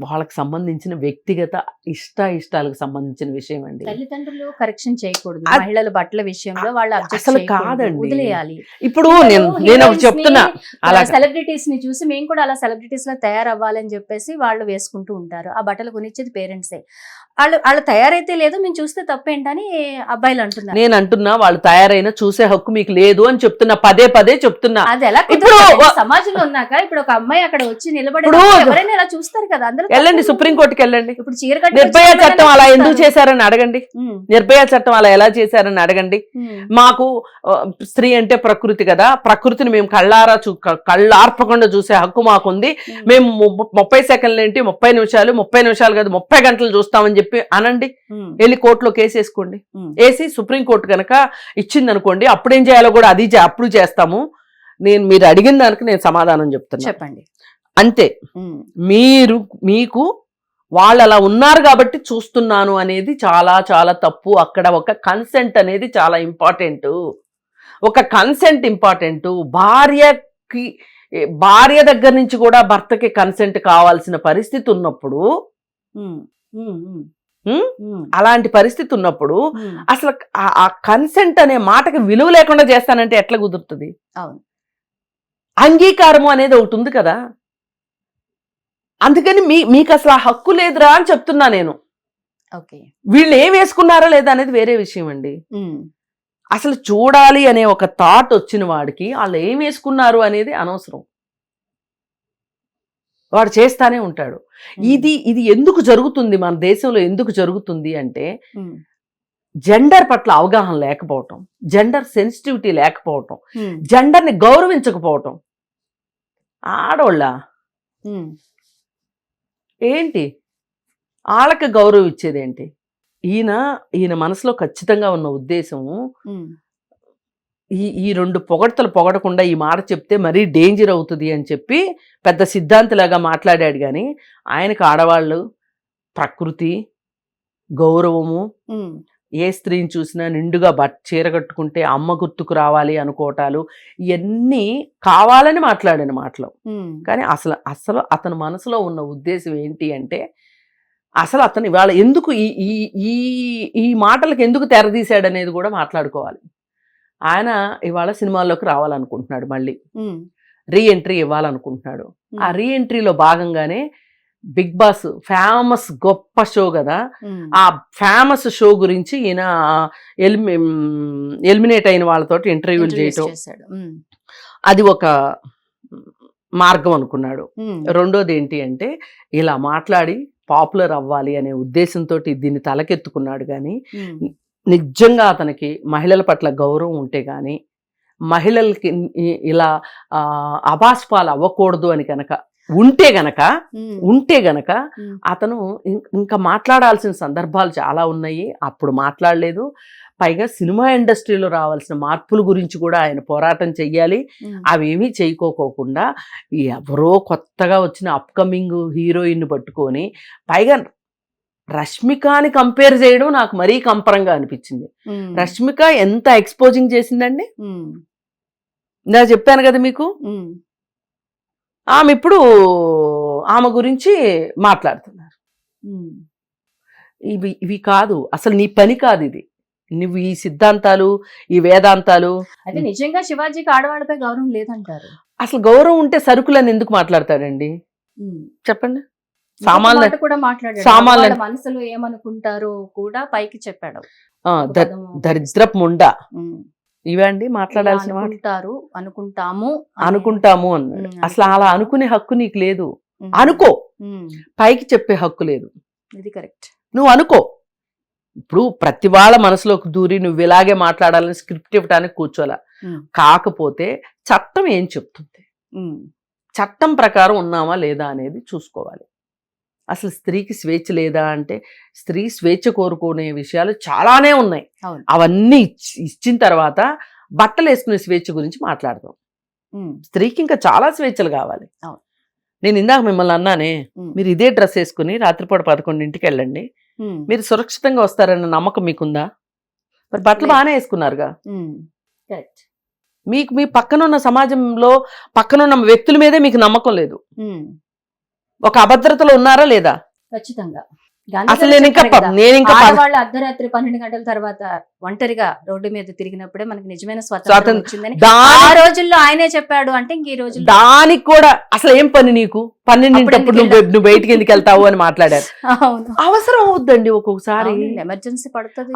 వాళ్ళకి సంబంధించిన వ్యక్తిగత ఇష్టాలకు సంబంధించిన విషయం అండి. తల్లిదండ్రులు కరెక్షన్ చేయకూడదు. అద్- మహిళల బట్టల విషయంలో వాళ్ళు అసలు కాదండి. వదిలేయాలి. ఇప్పుడు నేను ఒకటి చెప్తున్నా, అలా సెలబ్రిటీస్ ని చూసి మేము కూడా అలా సెలబ్రిటీస్ లా తయారవ్వాలని చెప్పేసి వాళ్ళు వేసుకుంటూ ఉంటారు. ఆ బట్టలు కొనిచ్చేది పేరెంట్సే. వాళ్ళు తయారైతే లేదు, మేము చూస్తే తప్పేంటని అబ్బాయిలు అంటున్నారు. నేను అంటున్నా వాళ్ళు తయారైన చూసే హక్కు మీకు లేదు అని చెప్తున్నా, పదే చెప్తున్నా. అది ఎలా ఇప్పుడు సమాజంలో ఉన్నాక ఇప్పుడు ఒక అమ్మాయి అక్కడ వచ్చి నిలబడి ఇప్పుడు ఎవరైనా ఇలా చూస్తారు కదా. అందరూ వెళ్ళండి, సుప్రీంకోర్టుకి వెళ్ళండి. ఇప్పుడు చీర కట్టుకొని నిర్భయ వచ్చి చట్టం అలా ఎవరైనా ఎందుకు చేశారని అడగండి. ఉమ్, నిర్భయ చట్టం అలా ఎలా చేశారని అడగండి. ఉమ్, మాకు స్త్రీ అంటే ప్రకృతి కదా, ప్రకృతిని మేము కళ్ళార్పకుండా చూసే హక్కు మాకుంది. ఉమ్, మేము 30 సెకండ్లు ఏంటి 30 నిమిషాలు 30 నిమిషాలు కాదు 30 గంటలు చూస్తామని చెప్పి అనండి. ఉమ్, వెళ్ళి కోర్టులో కేసు వేసుకోండి. ఉమ్. వేసి సుప్రీంకోర్టు కనుక ఇచ్చింది అనుకోండి, అప్పుడేం చేయాలో కూడా అప్పుడు చేస్తాము. మీరు అడిగిన దానికి నేను సమాధానం చెప్తున్నా, చెప్పండి. అంతే. ఉమ్, మీకు వాళ్ళు అలా ఉన్నారు కాబట్టి చూస్తున్నాను అనేది చాలా చాలా తప్పు. అక్కడ ఒక కన్సెంట్ అనేది చాలా ఇంపార్టెంట్. ఒక కన్సెంట్ ఇంపార్టెంట్. భార్య దగ్గర నుంచి కూడా భర్తకి కన్సెంట్ కావాల్సిన పరిస్థితి ఉన్నప్పుడు, ఉమ్, ఉమ్, ఉమ్, ఉమ్, ఉమ్, అలాంటి పరిస్థితి ఉన్నప్పుడు ఉమ్. అసలు ఆ కన్సెంట్ అనే మాటకి విలువ లేకుండా చేస్తానంటే ఎట్లా కుదురుతుంది? అవును. అంగీకారము అనేది ఒకటి ఉంది కదా. అందుకని మీకు అసలు ఆ హక్కు లేదురా అని చెప్తున్నా నేను. ఓకే. వీళ్ళు ఏం వేసుకున్నారో లేదా అనేది వేరే విషయం అండి. ఉమ్, అసలు చూడాలి అనే ఒక థాట్ వచ్చిన వాడికి వాళ్ళు ఏం వేసుకున్నారు అనేది అనవసరం. వాడు చేస్తానే ఉంటాడు. ఉమ్, ఇది ఎందుకు జరుగుతుంది మన దేశంలో? ఎందుకు జరుగుతుంది అంటే ఉమ్, జెండర్ పట్ల అవగాహన లేకపోవటం, జెండర్ సెన్సిటివిటీ లేకపోవటం, ఉమ్, జెండర్ని గౌరవించకపోవటం. ఆడోళ్ళ ఉమ్, ఏంటి వాళ్ళకి గౌరవం ఇచ్చేదేంటి? ఈయన మనసులో ఖచ్చితంగా ఉన్న ఉద్దేశము, ఉమ్, ఈ 2 పొగడ్తలు పొగడకుండా ఈ మాట చెప్తే మరీ డేంజర్ అవుతుంది అని చెప్పి పెద్ద సిద్ధాంతిలాగా మాట్లాడాడు. కానీ ఆయనకు ఆడవాళ్ళు, ప్రకృతి, గౌరవము, ఉమ్, ఏ స్త్రీని చూసినా నిండుగా చీర కట్టుకుంటే అమ్మ గుర్తుకు రావాలి అనుకోవటాలు, ఇవన్నీ కావాలని మాట్లాడిన మాటలు. ఉమ్, కానీ అసలు అతని మనసులో ఉన్న ఉద్దేశం ఏంటి అంటే, అసలు అతను ఇవాళ ఎందుకు ఈ మాటలకు ఎందుకు తెరదీశాడు అనేది కూడా మాట్లాడుకోవాలి. ఆయన ఇవాళ సినిమాల్లోకి రావాలనుకుంటున్నాడు, మళ్ళీ ఉమ్, రీఎంట్రీ ఇవ్వాలనుకుంటున్నాడు. ఆ రీఎంట్రీలో భాగంగానే బిగ్ బాస్ ఫేమస్ గొప్ప షో కదా, ఉమ్, ఆ ఫేమస్ షో గురించి ఈయన ఎలిమినేట్ అయిన వాళ్ళతోటి ఇంటర్వ్యూలు introduce చేయటం, చేశాడు. ఉమ్, అది ఒక మార్గం అనుకున్నాడు. ఉమ్, రెండోది ఏంటి అంటే, ఇలా మాట్లాడి పాపులర్ అవ్వాలి అనే ఉద్దేశంతో దీన్ని తలకెత్తుకున్నాడు. కానీ ఉమ్, నిజంగా అతనికి మహిళల పట్ల గౌరవం ఉంటే కానీ, మహిళలకి ఇలా అబాస్పాలు అవ్వకూడదు అని కనుక ఉంటే గనక ఉమ్, అతను ఇంకా మాట్లాడాల్సిన సందర్భాలు చాలా ఉన్నాయి. అప్పుడు మాట్లాడలేదు. పైగా సినిమా ఇండస్ట్రీలో రావాల్సిన మార్పుల గురించి కూడా ఆయన పోరాటం చెయ్యాలి. ఉమ్, అవేమీ చేయకోకుండా ఎవరో కొత్తగా వచ్చిన అప్కమింగ్ హీరోయిన్ పట్టుకొని, పైగా రష్మికని కంపేర్ చేయడం నాకు మరీ కంపరంగా అనిపించింది. ఉమ్, రష్మిక ఎంత ఎక్స్పోజింగ్ చేసిందండి. ఉమ్, నేను చెప్పాను కదా మీకు, ఉమ్, ఆమె ఇప్పుడు ఆమె గురించి మాట్లాడుతున్నారు. ఉమ్, ఇవి కాదు, అసలు నీ పని కాదు ఇది. నువ్వు ఈ సిద్ధాంతాలు, ఈ వేదాంతాలు, అయితే నిజంగా శివాజీకి ఆడవాళ్ళపై గౌరవం లేదంటారు. అసలు గౌరవం ఉంటే సరుకులని ఎందుకు మాట్లాడతాడండి? ఉమ్, చెప్పండి. ఇంకొక సామాన్లు మాట కూడా మాట్లాడాడు. సామాన్లు- వాళ్ళ మనసులో ఏమనుకుంటారో కూడా పైకి చెప్పాడు. దరిద్రపు ముండా ఉమ్, ఇవండి ఇలా మాట్లాడాల్సిన మాట. అనుకుంటారు, అనుకుంటాము అనుకుంటాము అన్నాడు. ఉమ్, అసలు అలా అనుకునే హక్కు నీకు లేదు. ఉమ్, అనుకో, ఉమ్, పైకి చెప్పే హక్కు లేదు. ఇది కరెక్ట్. నువ్వు అనుకో. ఇప్పుడు ప్రతి వాళ్ళ మనసులోకి దూరి నువ్వు ఇలాగే మాట్లాడాలని స్క్రిప్ట్ ఇవ్వడానికి కూర్చోలా. ఉమ్, కాకపోతే చట్టం ఏం చెప్తుంది, ఉమ్, చట్టం ప్రకారం ఉన్నామా లేదా అనేది చూసుకోవాలి. అసలు స్త్రీకి స్వేచ్ఛ లేదా అంటే, స్త్రీ స్వేచ్ఛ కోరుకునే విషయాలు చాలానే ఉన్నాయి. అవును. అవన్నీ ఇచ్చిన తర్వాత బట్టలు వేసుకునే స్వేచ్ఛ గురించి మాట్లాడదాం. ఉమ్, స్త్రీకి ఇంకా చాలా స్వేచ్ఛలు కావాలి. అవును. నేను ఇందాక మిమ్మల్ని అన్నానే, ఉమ్, మీరు ఇదే డ్రెస్ వేసుకుని రాత్రిపూట 11ంటికి వెళ్ళండి, ఉమ్, మీరు సురక్షితంగా వస్తారన్న నమ్మకం మీకుందా? మరి బట్టలు లేదు. బాగానే వేసుకున్నారుగా. ఉమ్, కరెక్ట్. మీకు మీ పక్కనున్న సమాజంలో పక్కనున్న వ్యక్తుల మీదే మీకు నమ్మకం లేదు. ఉమ్, ఒక అభద్రతలో ఉన్నారా లేదా? ఖచ్చితంగా. అసలు నేను ఇంకా ఆడవాళ్ళు అర్ధరాత్రి 12 గంటల తర్వాత ఒంటరిగా రోడ్డు మీద తిరిగినప్పుడే మనకి నిజమైన స్వాతంత్రం వచ్చిందని ఆ రోజుల్లో ఆయనే చెప్పాడు అంటే ఇంక ఈ రోజుల్లో దానికి కూడా అసలు ఏం పని నీకు, 12 నువ్వు బయటికి ఎందుకు వెళ్తావు అని మాట్లాడారు. అవసరం అవుద్దండి ఒక్కొక్కసారి, ఎమర్జెన్సీ పడుతుంది,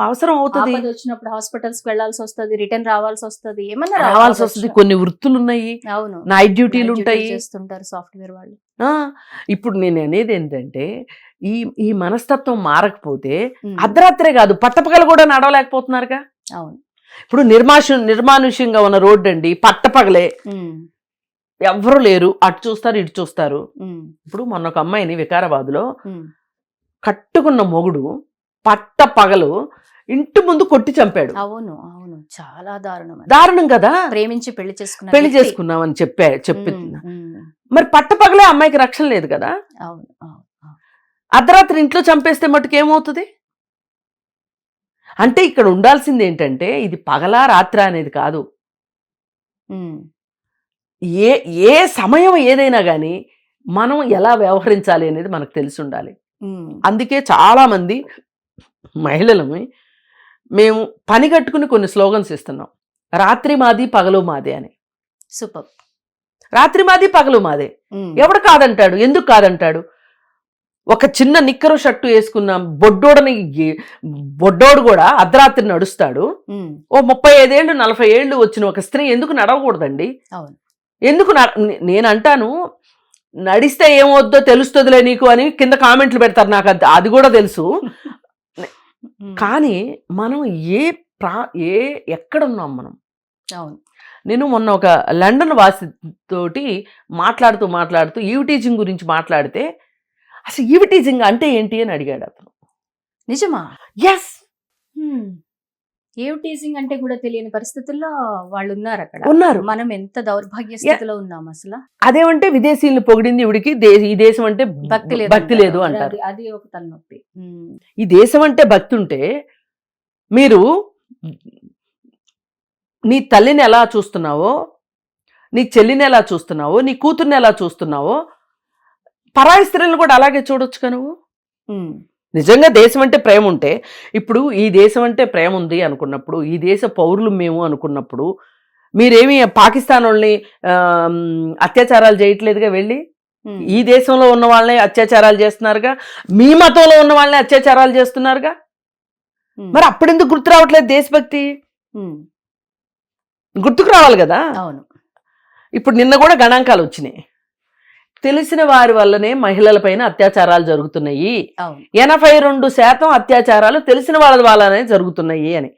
అవసరం అవుతుంది, వచ్చినప్పుడు హాస్పిటల్స్ కి వెళ్లాల్సి వస్తుంది, రిటర్న్ రావాల్సి వస్తుంది, ఏమన్నా రావాల్సి వస్తుంది. కొన్ని వృత్తులు ఉన్నాయి, అవును, నైట్ డ్యూటీలు ఉంటాయి, చేస్తుంటారు సాఫ్ట్వేర్ వాళ్ళు. ఇప్పుడు నేను అనేది ఏంటంటే ఈ మనస్తత్వం మారకపోతే అర్ధరాత్రే కాదు పట్టపగలు కూడా నడవలేకపోతున్నారుగా. అవును, ఇప్పుడు నిర్మానుష్యంగా ఉన్న రోడ్డు అండి, పట్టపగలే, ఎవ్వరు లేరు, అటు చూస్తారు ఇటు చూస్తారు. ఇప్పుడు మొన్న ఒక అమ్మాయిని వికారాబాద్ లో కట్టుకున్న మొగుడు పట్టపగలు ఇంటి ముందు కొట్టి చంపాడు. అవును అవును, చాలా దారుణం కదా. ప్రేమించి పెళ్లి చేసుకున్నామని చెప్పి మరి పట్టపగలే అమ్మాయికి రక్షణ లేదు కదా. అవును, అర్ధరాత్రి ఇంట్లో చంపేస్తే మటుకు ఏమవుతుంది? అంటే ఇక్కడ ఉండాల్సింది ఏంటంటే ఇది పగలా రాత్రి అనేది కాదు, ఏ సమయం ఏదైనా కానీ మనం ఎలా వ్యవహరించాలి అనేది మనకు తెలిసి ఉండాలి. అందుకే చాలా మంది మహిళలమి మేము పని కట్టుకుని కొన్ని స్లోగన్స్ ఇస్తున్నాం. రాత్రి మాది పగలు మాదే అని. సూపర్. రాత్రి మాది పగలు మాదే. ఎవడు కాదంటాడు? ఎందుకు కాదంటాడు? ఒక చిన్న నిక్కరు షర్టు వేసుకున్న బొడ్డోడు కూడా అర్ధరాత్రి నడుస్తాడు. ఓ 35 ఏళ్ళు 40 ఏళ్ళు వచ్చిన ఒక స్త్రీ ఎందుకు నడవకూడదండి? ఎందుకు? నేను అంటాను, నడిస్తే ఏమవుద్దో తెలుస్తుందిలే నీకు అని కింద కామెంట్లు పెడతారు, నాకు అది కూడా తెలుసు. కానీ మనం ఎక్కడున్నాం మనం? నేను మొన్న ఒక లండన్ వాసితోటి మాట్లాడుతూ ఈవ్ టీజింగ్ గురించి మాట్లాడితే అసలు ఈవ్ టీజింగ్ అంటే ఏంటి అని అడిగాడు అతను. నిజమా? ఎస్. ఈవ్ టీజింగ్ అంటే కూడా తెలియని పరిస్థితుల్లో వాళ్ళు ఉన్నారు అక్కడ. ఉన్నారు. మనం ఎంత దౌర్భాగ్య స్థితిలో ఉన్నాం అసలు. అదేమంటే విదేశీయుల్ని పొగిడింది ఇవిడికి ఈ దేశం అంటే భక్తి లేదు అంటారు. అది ఒక తలనొప్పి. ఈ దేశం అంటే భక్తి ఉంటే మీరు నీ తల్లిని ఎలా చూస్తున్నావో, నీ చెల్లిని ఎలా చూస్తున్నావో, నీ కూతుర్ని ఎలా చూస్తున్నావో పరాయి స్త్రీలను కూడా అలాగే చూడొచ్చుగా నువ్వు. నిజంగా దేశం అంటే ప్రేమ ఉంటే, ఇప్పుడు ఈ దేశం అంటే ప్రేమ ఉంది అనుకున్నప్పుడు, ఈ దేశ పౌరులు మేము అనుకున్నప్పుడు మీరేమి పాకిస్తాన్ వాళ్ళని అత్యాచారాలు చేయట్లేదుగా. వెళ్ళి ఈ దేశంలో ఉన్న వాళ్ళని అత్యాచారాలు చేస్తున్నారుగా, మీ మతంలో ఉన్న వాళ్ళని అత్యాచారాలు చేస్తున్నారుగా. మరి అప్పుడెందుకు గుర్తు రావట్లేదు దేశభక్తి? గుర్తుకు రావాలి కదా. అవును. ఇప్పుడు నిన్న కూడా గణాంకాలు వచ్చినాయి, తెలిసిన వారి వల్లనే మహిళలపైన అత్యాచారాలు జరుగుతున్నాయి. 82% అత్యాచారాలు తెలిసిన వాళ్ళ వల్లనే జరుగుతున్నాయి అని.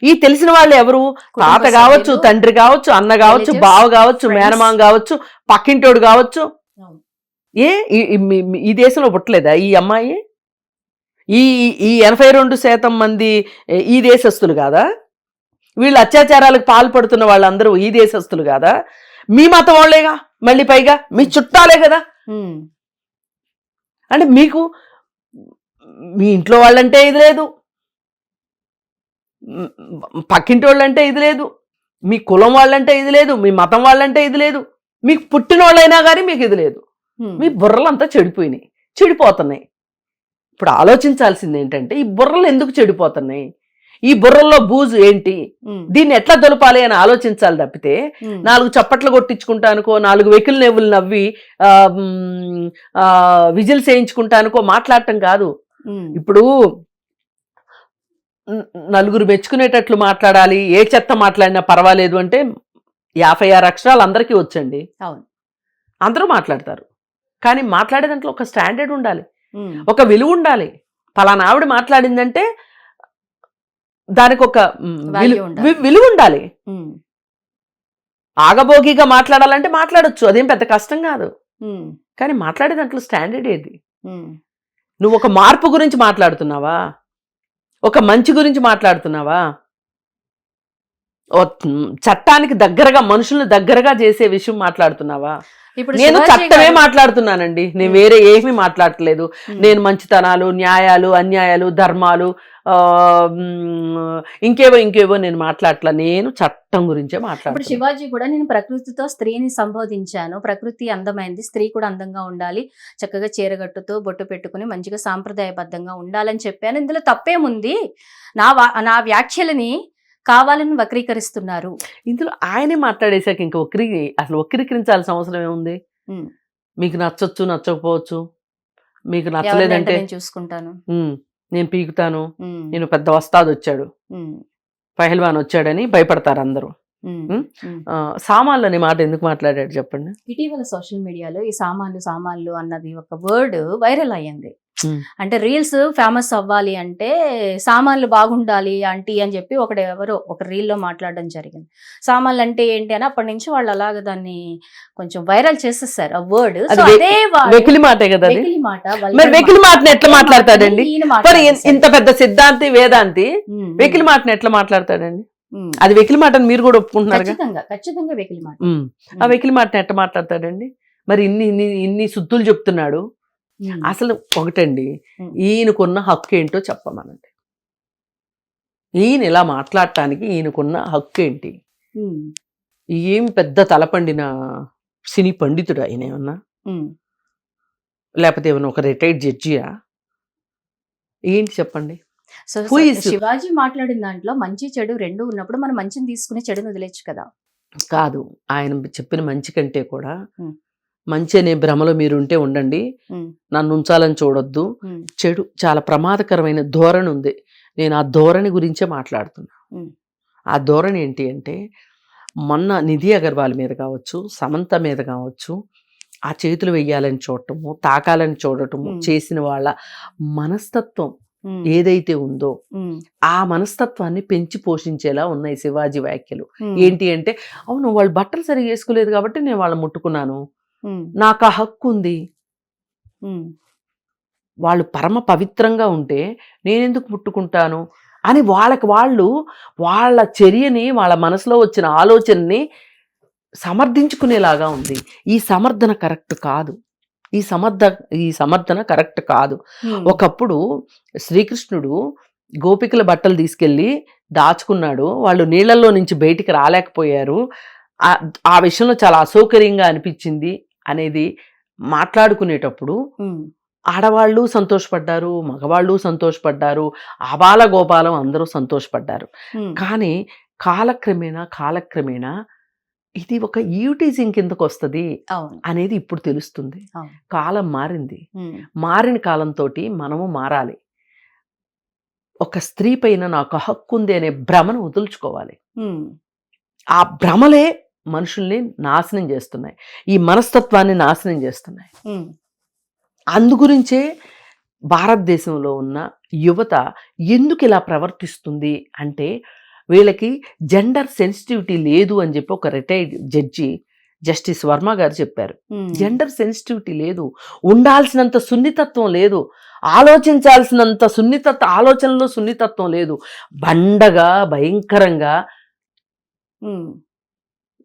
ఈ తెలిసిన వాళ్ళు ఎవరు? తాత కావచ్చు, తండ్రి కావచ్చు, అన్న కావచ్చు, బావ కావచ్చు, మేనమామ కావచ్చు, పక్కింటోడు కావచ్చు. ఈ దేశంలో పుట్టలేదా ఈ అమ్మాయి? ఈ 82% మంది ఈ దేశస్తులు కాదా? వీళ్ళు అత్యాచారాలకు పాల్పడుతున్న వాళ్ళందరూ ఈ దేశస్తులు కాదా? మీ మతం వాళ్ళేగా, మళ్ళీ పైగా మీ చుట్టాలే కదా. అంటే మీకు మీ ఇంట్లో వాళ్ళంటే ఇది లేదు, పక్కింటి వాళ్ళంటే ఇది లేదు, మీ కులం వాళ్ళంటే ఇది లేదు, మీ మతం వాళ్ళంటే ఇది లేదు, మీకు పుట్టిన వాళ్ళైనా కానీ మీకు ఇది లేదు. మీ బుర్రలంతా చెడిపోతున్నాయి. ఇప్పుడు ఆలోచించాల్సింది ఏంటంటే ఈ బుర్రలు ఎందుకు చెడిపోతున్నాయి, ఈ బుర్రల్లో బూజు ఏంటి, దీన్ని ఎట్లా దొలపాలి అని ఆలోచించాలి తప్పితే 4 చప్పట్లు కొట్టించుకుంటానుకో, 4 వెకిల్ నెవ్వులు నవ్వి విజిల్స్ వేయించుకుంటానుకో మాట్లాడటం కాదు. ఇప్పుడు నలుగురు మెచ్చుకునేటట్లు మాట్లాడాలి, ఏ చెత్త మాట్లాడినా పర్వాలేదు అంటే 56 అక్షరాలు అందరికీ వచ్చండి. అందరూ మాట్లాడతారు, కానీ మాట్లాడే దాంట్లో ఒక స్టాండర్డ్ ఉండాలి, ఒక విలువ ఉండాలి. పలానా ఆవిడ మాట్లాడిందంటే దానికి ఒక విలువ ఉండాలి. ఆగబోగిగా మాట్లాడాలంటే మాట్లాడొచ్చు, అదేం పెద్ద కష్టం కాదు. కానీ మాట్లాడే దాంట్లో స్టాండర్డ్ ఏది? నువ్వు ఒక మార్పు గురించి మాట్లాడుతున్నావా, ఒక మంచి గురించి మాట్లాడుతున్నావా, చట్టానికి దగ్గరగా మనుషుల్ని దగ్గరగా చేసే విషయం మాట్లాడుతున్నావా? నేను చట్టమే మాట్లాడుతున్నానండి, నేను వేరే ఏమీ మాట్లాడట్లేదు. నేను మంచితనాలు, న్యాయాలు, అన్యాయాలు, ధర్మాలు, ఇంకేవో నేను మాట్లాడట్లా, నేను చట్టం గురించే ఇప్పుడు మాట్లాడుతున్నా. శివాజీ కూడా నేను ప్రకృతితో స్త్రీని సంబోధించాను, ప్రకృతి అందమైంది, స్త్రీ కూడా అందంగా ఉండాలి, చక్కగా చీరగట్టుతో బొట్టు పెట్టుకుని మంచిగా సాంప్రదాయబద్ధంగా ఉండాలని చెప్పాను, ఇందులో తప్పేముంది, నా వ్యాఖ్యలని కావాలని వక్రీకరిస్తున్నారు. ఇందులో ఆయనే మాట్లాడేశాక ఇంకా అసలు వక్రీకరించాల్సిన అవసరం ఏముంది? ఉమ్. మీకు నచ్చొచ్చు, నచ్చకపోవచ్చు, మీకు ఎవరినంటే నచ్చలేదంటే నేను చూసుకుంటాను. నేను పీకుతాను, ఉమ్. నేను పెద్ద వస్తాదు వచ్చాడు, ఉమ్. పహల్వాన్ వచ్చాడని భయపడతారు అందరూ. ఉమ్. ఉమ్. ఉమ్. సామాన్లు అనే మాట ఎందుకు మాట్లాడాడు చెప్పండి? ఇటీవల సోషల్ మీడియాలో ఈ సామాన్లు అన్నది ఒక వర్డ్ వైరల్ అయ్యింది. ఉమ్. అంటే రీల్స్ ఫేమస్ అవ్వాలి అంటే సామాన్లు బాగుండాలి ఆంటీ అని చెప్పి ఎవరో ఒక రీల్లో మాట్లాడడం జరిగింది. సామాన్లు అంటే ఏంటి అని అప్పటి నుంచి వాళ్ళు అలాగ దాన్ని కొంచెం వైరల్ చేసేసారు ఆ వర్డ్. వెకిలి మాటే కదా అది. వెకిలి మాట, మరి వెకిలి మాటను ఎట్లా మాట్లాడతాడండి? ఈయన మరి మాట్లాడేశారు. ఇంత పెద్ద సిద్ధాంతి వేదాంతి ఉమ్. వెకిలి మాటను ఎట్లా మాట్లాడతాడండి? ఉమ్. అది వెకిలి మాట అని మీరు కూడా ఒప్పుకుంటున్నారు కదా. ఖచ్చితంగా వెకిలి మాట. ఆ వెకిలి మాటను ఎట్లా మాట్లాడతాడండి? మరి ఇన్ని శుద్ధులు చెప్తున్నాడు. ఉమ్. అసలు ఒకటండి, ఉమ్. ఈయనకున్న హక్కు ఏంటో చెప్పమనండి. ఈయన ఇలా మాట్లాడటానికి ఈయనకున్న హక్కు ఏంటి? ఉమ్. ఏం పెద్ద తలపండిన సినీ పండితుడు ఆయన ఏమన్నా? ఉమ్. లేకపోతే ఏమన్నా ఒక రిటైర్డ్ జడ్జియా? ఏంటి చెప్పండి? సో Who is- శివాజీ మాట్లాడిన దాంట్లో మంచి చెడు రెండు ఉన్నప్పుడు మనం మంచిని తీసుకుని చెడుని వదిలేచ్చు కదా. కాదు, ఆయన చెప్పిన మంచి కంటే కూడా ఉమ్. మంచి అనే భ్రమలో మీరుంటే ఉండండి, ఉమ్. నన్ను ఉంచాలని చూడొద్దు. ఉమ్. చెడు చాలా ప్రమాదకరమైన ధోరణి ఉంది, నేను ఆ ధోరణి గురించే మాట్లాడుతున్నా. ఉమ్. ఆ ధోరణి ఏంటి అంటే, మొన్న నిధి అగర్వాల్ మీద కావచ్చు, సమంత మీద కావచ్చు, ఆ చేతులు వెయ్యాలని చూడటము, తాకాలని చూడటము చేసిన వాళ్ళ మనస్తత్వం ఉమ్. ఏదైతే ఉందో ఉమ్. ఆ మనస్తత్వాన్ని పెంచి పోషించేలా ఉన్నాయి శివాజీ వ్యాఖ్యలు. ఉమ్. ఏంటి అంటే, అవును వాళ్ళు బట్టలు సరిగా వేసుకోలేదు కాబట్టి నేను వాళ్ళని ముట్టుకున్నాను, ఉమ్. నాకు ఆ హక్కు ఉంది, ఉమ్. వాళ్ళు పరమ పవిత్రంగా ఉంటే నేనెందుకు ముట్టుకుంటాను అని వాళ్ళ చర్యని, వాళ్ళ మనసులో వచ్చిన ఆలోచనని సమర్థించుకునేలాగా ఉంది. ఈ సమర్థన కరెక్ట్ కాదు. ఈ సమర్థన కరెక్ట్ కాదు. ఉమ్. ఒకప్పుడు శ్రీకృష్ణుడు గోపికల బట్టలు తీసుకెళ్లి దాచుకున్నాడు, వాళ్ళు నీళ్లలో నుంచి బయటికి రాలేకపోయారు, ఆ విషయంలో చాలా అసౌకర్యంగా అనిపించింది అనేది మాట్లాడుకునేటప్పుడు ఉమ్. ఆడవాళ్ళు సంతోషపడ్డారు, మగవాళ్ళు సంతోషపడ్డారు, ఆబాల గోపాలం అందరూ సంతోషపడ్డారు. ఉమ్. కానీ కాలక్రమేణా ఇది ఒక ఈవిటీజింగ్ కిందకు వస్తుంది అవును. అనేది ఇప్పుడు తెలుస్తుంది. అవును. కాలం మారింది. ఉమ్. మారిన కాలంతో మనము మారాలి. ఒక స్త్రీ పైన నాకు హక్కు ఉంది అనే భ్రమను వదులుచుకోవాలి. ఉమ్. ఆ భ్రమలే మనుషుల్ని నాశనం చేస్తున్నాయి, ఈ మనస్తత్వాన్ని నాశనం చేస్తున్నాయి. ఉమ్. అందుగురించే భారతదేశంలో ఉన్న యువత ఎందుకు ఇలా ప్రవర్తిస్తుంది అంటే, వీళ్ళకి జెండర్ సెన్సిటివిటీ లేదు అని చెప్పి ఒక రిటైర్డ్ జడ్జి జస్టిస్ వర్మ గారు చెప్పారు. ఉమ్. జెండర్ సెన్సిటివిటీ లేదు, ఉండాల్సినంత సున్నితత్వం లేదు, ఆలోచించాల్సినంత ఆలోచనలో సున్నితత్వం లేదు. బండగా భయంకరంగా ఉమ్.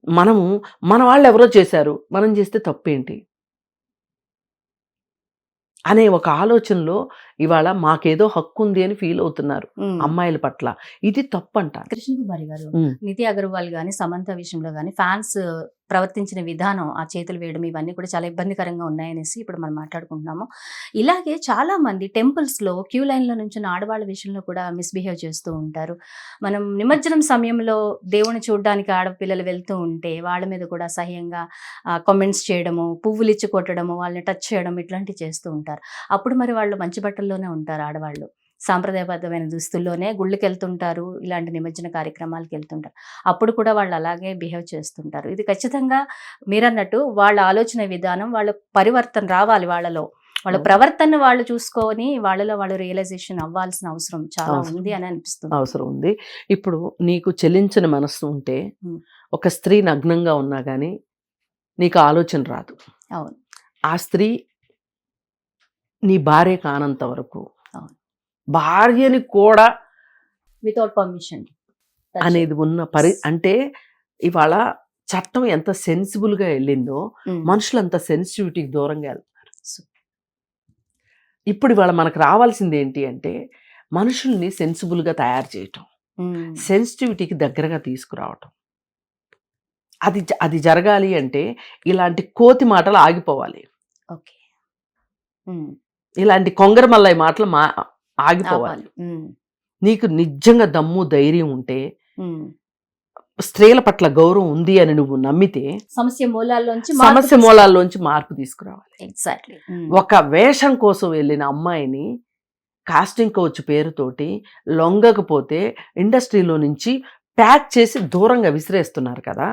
మన వాళ్ళు ఎవరో చేశారు, మనం చేస్తే తప్పేంటి అనే ఒక ఆలోచనలో ఇవాళ మాకేదో హక్కు ఉంది అని ఫీల్ అవుతున్నారు ఉమ్. అమ్మాయిల పట్ల. ఇది తప్పంట. కృష్ణకుమారి గారు, నిధి అగర్వాల్ గాని సమంత విషయంలో గాని ఫ్యాన్స్ ప్రవర్తించిన విధానం, ఆ చేతులు వేయడం, ఇవన్నీ కూడా చాలా ఇబ్బందికరంగా ఉన్నాయనేసి ఇప్పుడు మనం మాట్లాడుకుంటున్నాము. ఇలాగే చాలా మంది టెంపుల్స్ లో క్యూ లైన్ లో నుంచి ఆడవాళ్ళ విషయంలో కూడా మిస్బిహేవ్ చేస్తూ ఉంటారు. మనం నిమజ్జనం సమయంలో దేవుని చూడడానికి ఆడపిల్లలు వెళ్తూ ఉంటే వాళ్ళ మీద కూడా అసహ్యంగా కామెంట్స్ చేయడము, పువ్వులు ఇచ్చి కొట్టడము, వాళ్ళని టచ్ చేయడం, ఇట్లాంటివి చేస్తూ ఉంటారు. అప్పుడు మరి వాళ్ళు మంచి బట్టల్లోనే ఉంటారు, ఆడవాళ్ళు సాంప్రదాయబద్ధమైన దుస్తుల్లోనే గుళ్ళకి వెళ్తుంటారు, ఇలాంటి నిమజ్జన కార్యక్రమాలకు వెళ్తుంటారు. అప్పుడు కూడా వాళ్ళు అలాగే బిహేవ్ చేస్తుంటారు. ఇది ఖచ్చితంగా మీరన్నట్టు వాళ్ళ ఆలోచన విధానం, వాళ్ళ పరివర్తన రావాలి, వాళ్ళ ప్రవర్తన వాళ్ళు చూసుకొని వాళ్ళలో వాళ్ళు రియలైజేషన్ అవ్వాల్సిన అవసరం చాలా ఉంది అని అనిపిస్తుంది. అవసరం ఉంది. ఇప్పుడు నీకు చెలించని మనస్సు ఉంటే, ఒక స్త్రీ నగ్నంగా ఉన్నా కానీ నీకు ఆలోచన రాదు. అవును. ఆ స్త్రీ నీ భార్య కానంత వరకు, భార్యని కూడా వితౌట్ పర్మిషన్ అనేది ఉన్న అంటే ఇవాళ చట్టం ఎంత సెన్సిబుల్గా వెళ్ళిందో మనుషులు అంత సెన్సిటివిటీకి దూరంగా వెళ్తున్నారు. ఇప్పుడు ఇవాళ మనకు రావాల్సింది ఏంటి అంటే, మనుషుల్ని సెన్సిబుల్గా తయారు చేయటం, సెన్సిటివిటీకి దగ్గరగా తీసుకురావటం. అది జరగాలి అంటే ఇలాంటి కోతి మాటలు ఆగిపోవాలి, ఓకే. ఇలాంటి కొంగర మల్లయ్య మాటలు ఆగిపోవాలి. నీకు నిజంగా దమ్ము ధైర్యం ఉంటే, స్త్రీల పట్ల గౌరవం ఉంది అని నువ్వు నమ్మితే సమస్య మూలాల్లోంచి మార్పు తీసుకురావాలి. ఎగ్జాక్ట్లీ. ఒక వేషం కోసం వెళ్ళిన అమ్మాయిని కాస్టింగ్ కోచ్ పేరుతోటి లొంగకపోతే ఇండస్ట్రీలో నుంచి ప్యాక్ చేసి దూరంగా విసిరేస్తున్నారు కదా,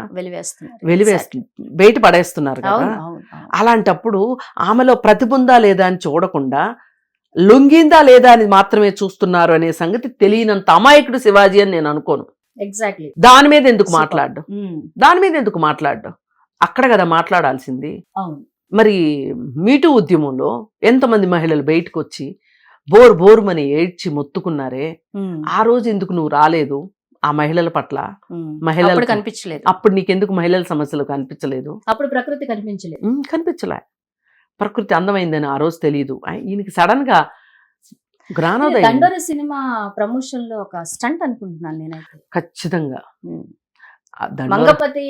బయట పడేస్తున్నారు కదా. అలాంటప్పుడు ఆమెలో ప్రతిభ ఉందా లేదా అని చూడకుండా లొంగిందా లేదా అని మాత్రమే చూస్తున్నారు అనే సంగతి తెలియనంత అమాయకుడు శివాజీ అని నేను అనుకోను. ఎగ్జాక్ట్లీ. దాని మీద ఎందుకు మాట్లాడ్డం, అక్కడ కదా మాట్లాడాల్సింది. మరి మీటూ ఉద్యమంలో ఎంతమంది మహిళలు బయటకు వచ్చి బోరుమని ఏడ్చి మొత్తుకున్నారే, ఆ రోజు ఎందుకు నువ్వు రాలేదు ఆ మహిళల పట్ల? మహిళలు కనిపించలేదు అప్పుడు, నీకెందుకు మహిళల సమస్యలు కనిపించలేదు? అప్పుడు ప్రకృతి కనిపించలే. ప్రకృతి అందమైందని ఆ రోజు తెలియదు. ఈయనకి సడన్ గా జ్ఞానోదయం. దండోర సినిమా ప్రమోషన్ లో ఒక స్టంట్ అనుకుంటున్నాను నేనైతే. ఖచ్చితంగా మంగపతి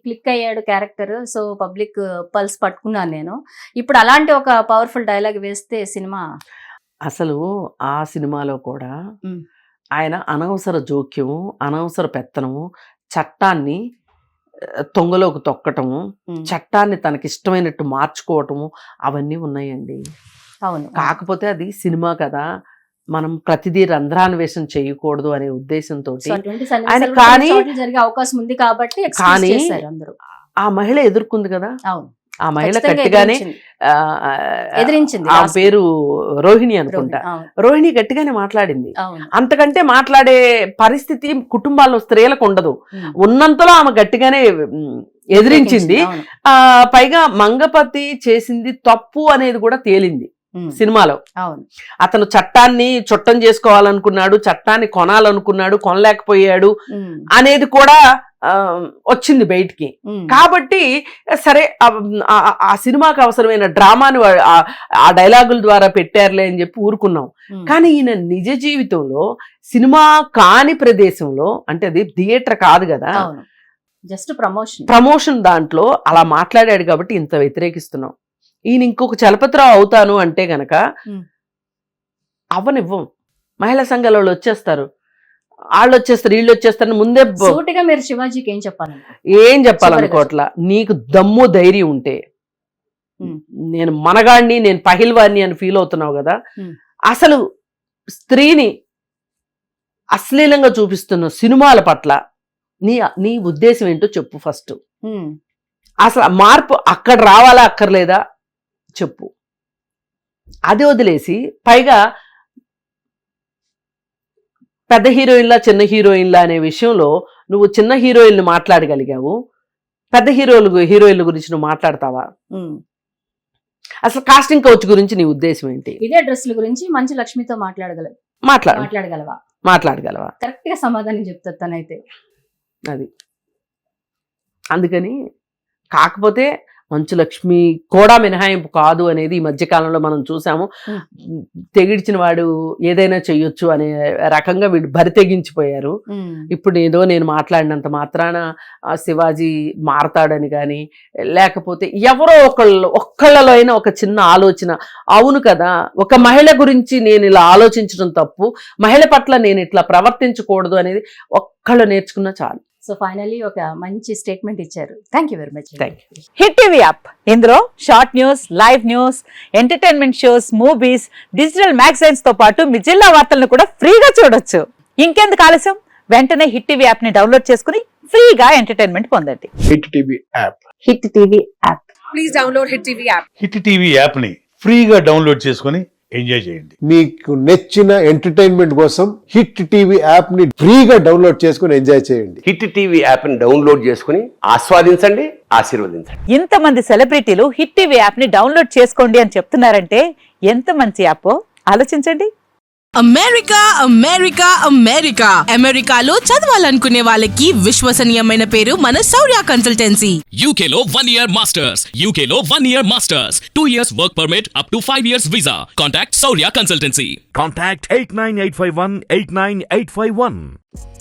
క్లిక్ అయ్యాడు క్యారెక్టర్, సో పబ్లిక్ పల్స్ పట్టుకున్నాను నేను. ఇప్పుడు అలాంటి ఒక పవర్ఫుల్ డైలాగ్ వేస్తే సినిమా అసలు ఆ సినిమాలో కూడా ఆయన అనవసర జోక్యము, అనవసర పెత్తనము, చట్టాన్ని తొంగలోకి తొక్కటము, చట్టాన్ని తనకి ఇష్టమైనట్టు మార్చుకోవటము, అవన్నీ ఉన్నాయండి. అవును. కాకపోతే అది సినిమా కదా, మనం ప్రతిదీ రంధ్రాన్వేషణ చేయకూడదు అనే ఉద్దేశంతో ఆయన, కానీ జరిగే అవకాశం ఉంది కాబట్టి ఆ మహిళ ఎదుర్కొంది కదా. అవును. ఆ మహిళ గట్టిగానే ఎదిరించింది. ఆ పేరు రోహిణి అనుకుంటా. రోహిణి గట్టిగానే మాట్లాడింది. అంతకంటే మాట్లాడే పరిస్థితి కుటుంబాల్లో స్త్రీలకు ఉండదు. ఉన్నంతలో ఆమె గట్టిగానే ఎదిరించింది. పైగా మంగపతి చేసింది తప్పు అనేది కూడా తేలింది సినిమాలో. అతను చట్టాన్ని చుట్టం చేసుకోవాలనుకున్నాడు, చట్టాన్ని కొనాలనుకున్నాడు, కొనలేకపోయాడు అనేది కూడా వచ్చింది బయటికి. కాబట్టి సరే ఆ సినిమాకి అవసరమైన డ్రామాను ఆ డైలాగుల ద్వారా పెట్టారులే అని చెప్పి ఊరుకున్నాం. కానీ ఈయన నిజ జీవితంలో సినిమా కాని ప్రదేశంలో, అంటే అది థియేటర్ కాదు కదా, జస్ట్ ప్రమోషన్ దాంట్లో అలా మాట్లాడాడు కాబట్టి ఇంత వ్యతిరేకిస్తున్నాం. ఈయన ఇంకొక చలపతిరావు అవుతాను అంటే గనక అవ్వనివ్వం. మహిళా సంఘాల వాళ్ళు వచ్చేస్తారు, వాళ్ళు వచ్చేస్తారు, వీళ్ళు వచ్చేస్తారు. ముందే మీరు శివాజీకి ఏం చెప్పాలనుకోవట్లా. నీకు దమ్ము ధైర్యం ఉంటే, నేను మనగాడిని, నేను పహిల్వాన్ని అని ఫీల్ అవుతున్నావు కదా, అసలు స్త్రీని అశ్లీలంగా చూపిస్తున్న సినిమాల పట్ల నీ ఉద్దేశం ఏంటో చెప్పు ఫస్ట్. అసలు మార్పు అక్కడ రావాలా అక్కర్లేదా చెప్పు. అది వదిలేసి పైగా పెద్ద హీరోయిన్లా చిన్న హీరోయిన్లా అనే విషయంలో నువ్వు చిన్న హీరోయిన్లు మాట్లాడగలిగావు, పెద్ద హీరోయిన్ల గురించి నువ్వు మాట్లాడతావా? అసలు కాస్టింగ్ కౌచ్ గురించి నీ ఉద్దేశం ఏంటి? ఇదే డ్రెస్సుల గురించి మంచి లక్ష్మితో మాట్లాడగలవా? కరెక్ట్ గా సమాధానం చెప్తా తనైతే. అది అందుకని, కాకపోతే మంచు లక్ష్మి కూడా మినహాయింపు కాదు అనేది ఈ మధ్యకాలంలో మనం చూసాము. తెగిడిచిన వాడు ఏదైనా చెయ్యొచ్చు అనే రకంగా వీడు బరి తెగించిపోయారు. ఇప్పుడు ఏదో నేను మాట్లాడినంత మాత్రాన శివాజీ మారతాడని కానీ, లేకపోతే ఎవరో ఒక్కళ్ళలో అయినా ఒక చిన్న ఆలోచన, అవును కదా ఒక మహిళ గురించి నేను ఇలా ఆలోచించడం తప్పు, మహిళ పట్ల నేను ఇట్లా ప్రవర్తించకూడదు అనేది ఒక్కళ్ళు నేర్చుకున్నా చాలు. సో ఫైనలీ ఒక మంచి స్టేట్మెంట్ ఇచ్చారు. Thank you very much. Hit TV app, ఇందులో short news, live news, entertainment shows, movies, digital magazines తో పాటు మీ జిల్లా వార్తలను కూడా ఫ్రీగా చూడొచ్చు. ఇంకెందుకు ఆలస్యం, వెంటనే హిట్ టీవీ యాప్ ని డౌన్లోడ్ చేసుకుని ఫ్రీగా ఎంటర్టైన్మెంట్ పొందండి. Hit TV app. Hit TV app. Please download hit TV app. Hit TV app ని ఫ్రీగా డౌన్లోడ్ చేసుకుని ఎంజాయ్ చేయండి. మీకు నచ్చిన ఎంటర్టైన్మెంట్ కోసం హిట్ టీవీ యాప్ ని ఫ్రీగా డౌన్లోడ్ చేసుకుని ఎంజాయ్ చేయండి. హిట్ టీవీ యాప్ ని డౌన్లోడ్ చేసుకుని ఆస్వాదించండి, ఆశీర్వదించండి. ఇంతమంది సెలబ్రిటీలు హిట్ టీవీ యాప్ ని డౌన్లోడ్ చేసుకోండి అని చెప్తున్నారంటే ఎంత మంచి యాప్ ఆలోచించండి. అమెరికా అమెరికా అమెరికా అమెరికాలో చదవాలనుకునే వాళ్ళకి విశ్వసనీయమైన పేరు మన శౌర్య consultancy. UK Law 1 Year Masters. UK Law 1 Year Masters. 2 years work permit up to 5 years visa. Contact Saurya Consultancy. Contact 89851 89851.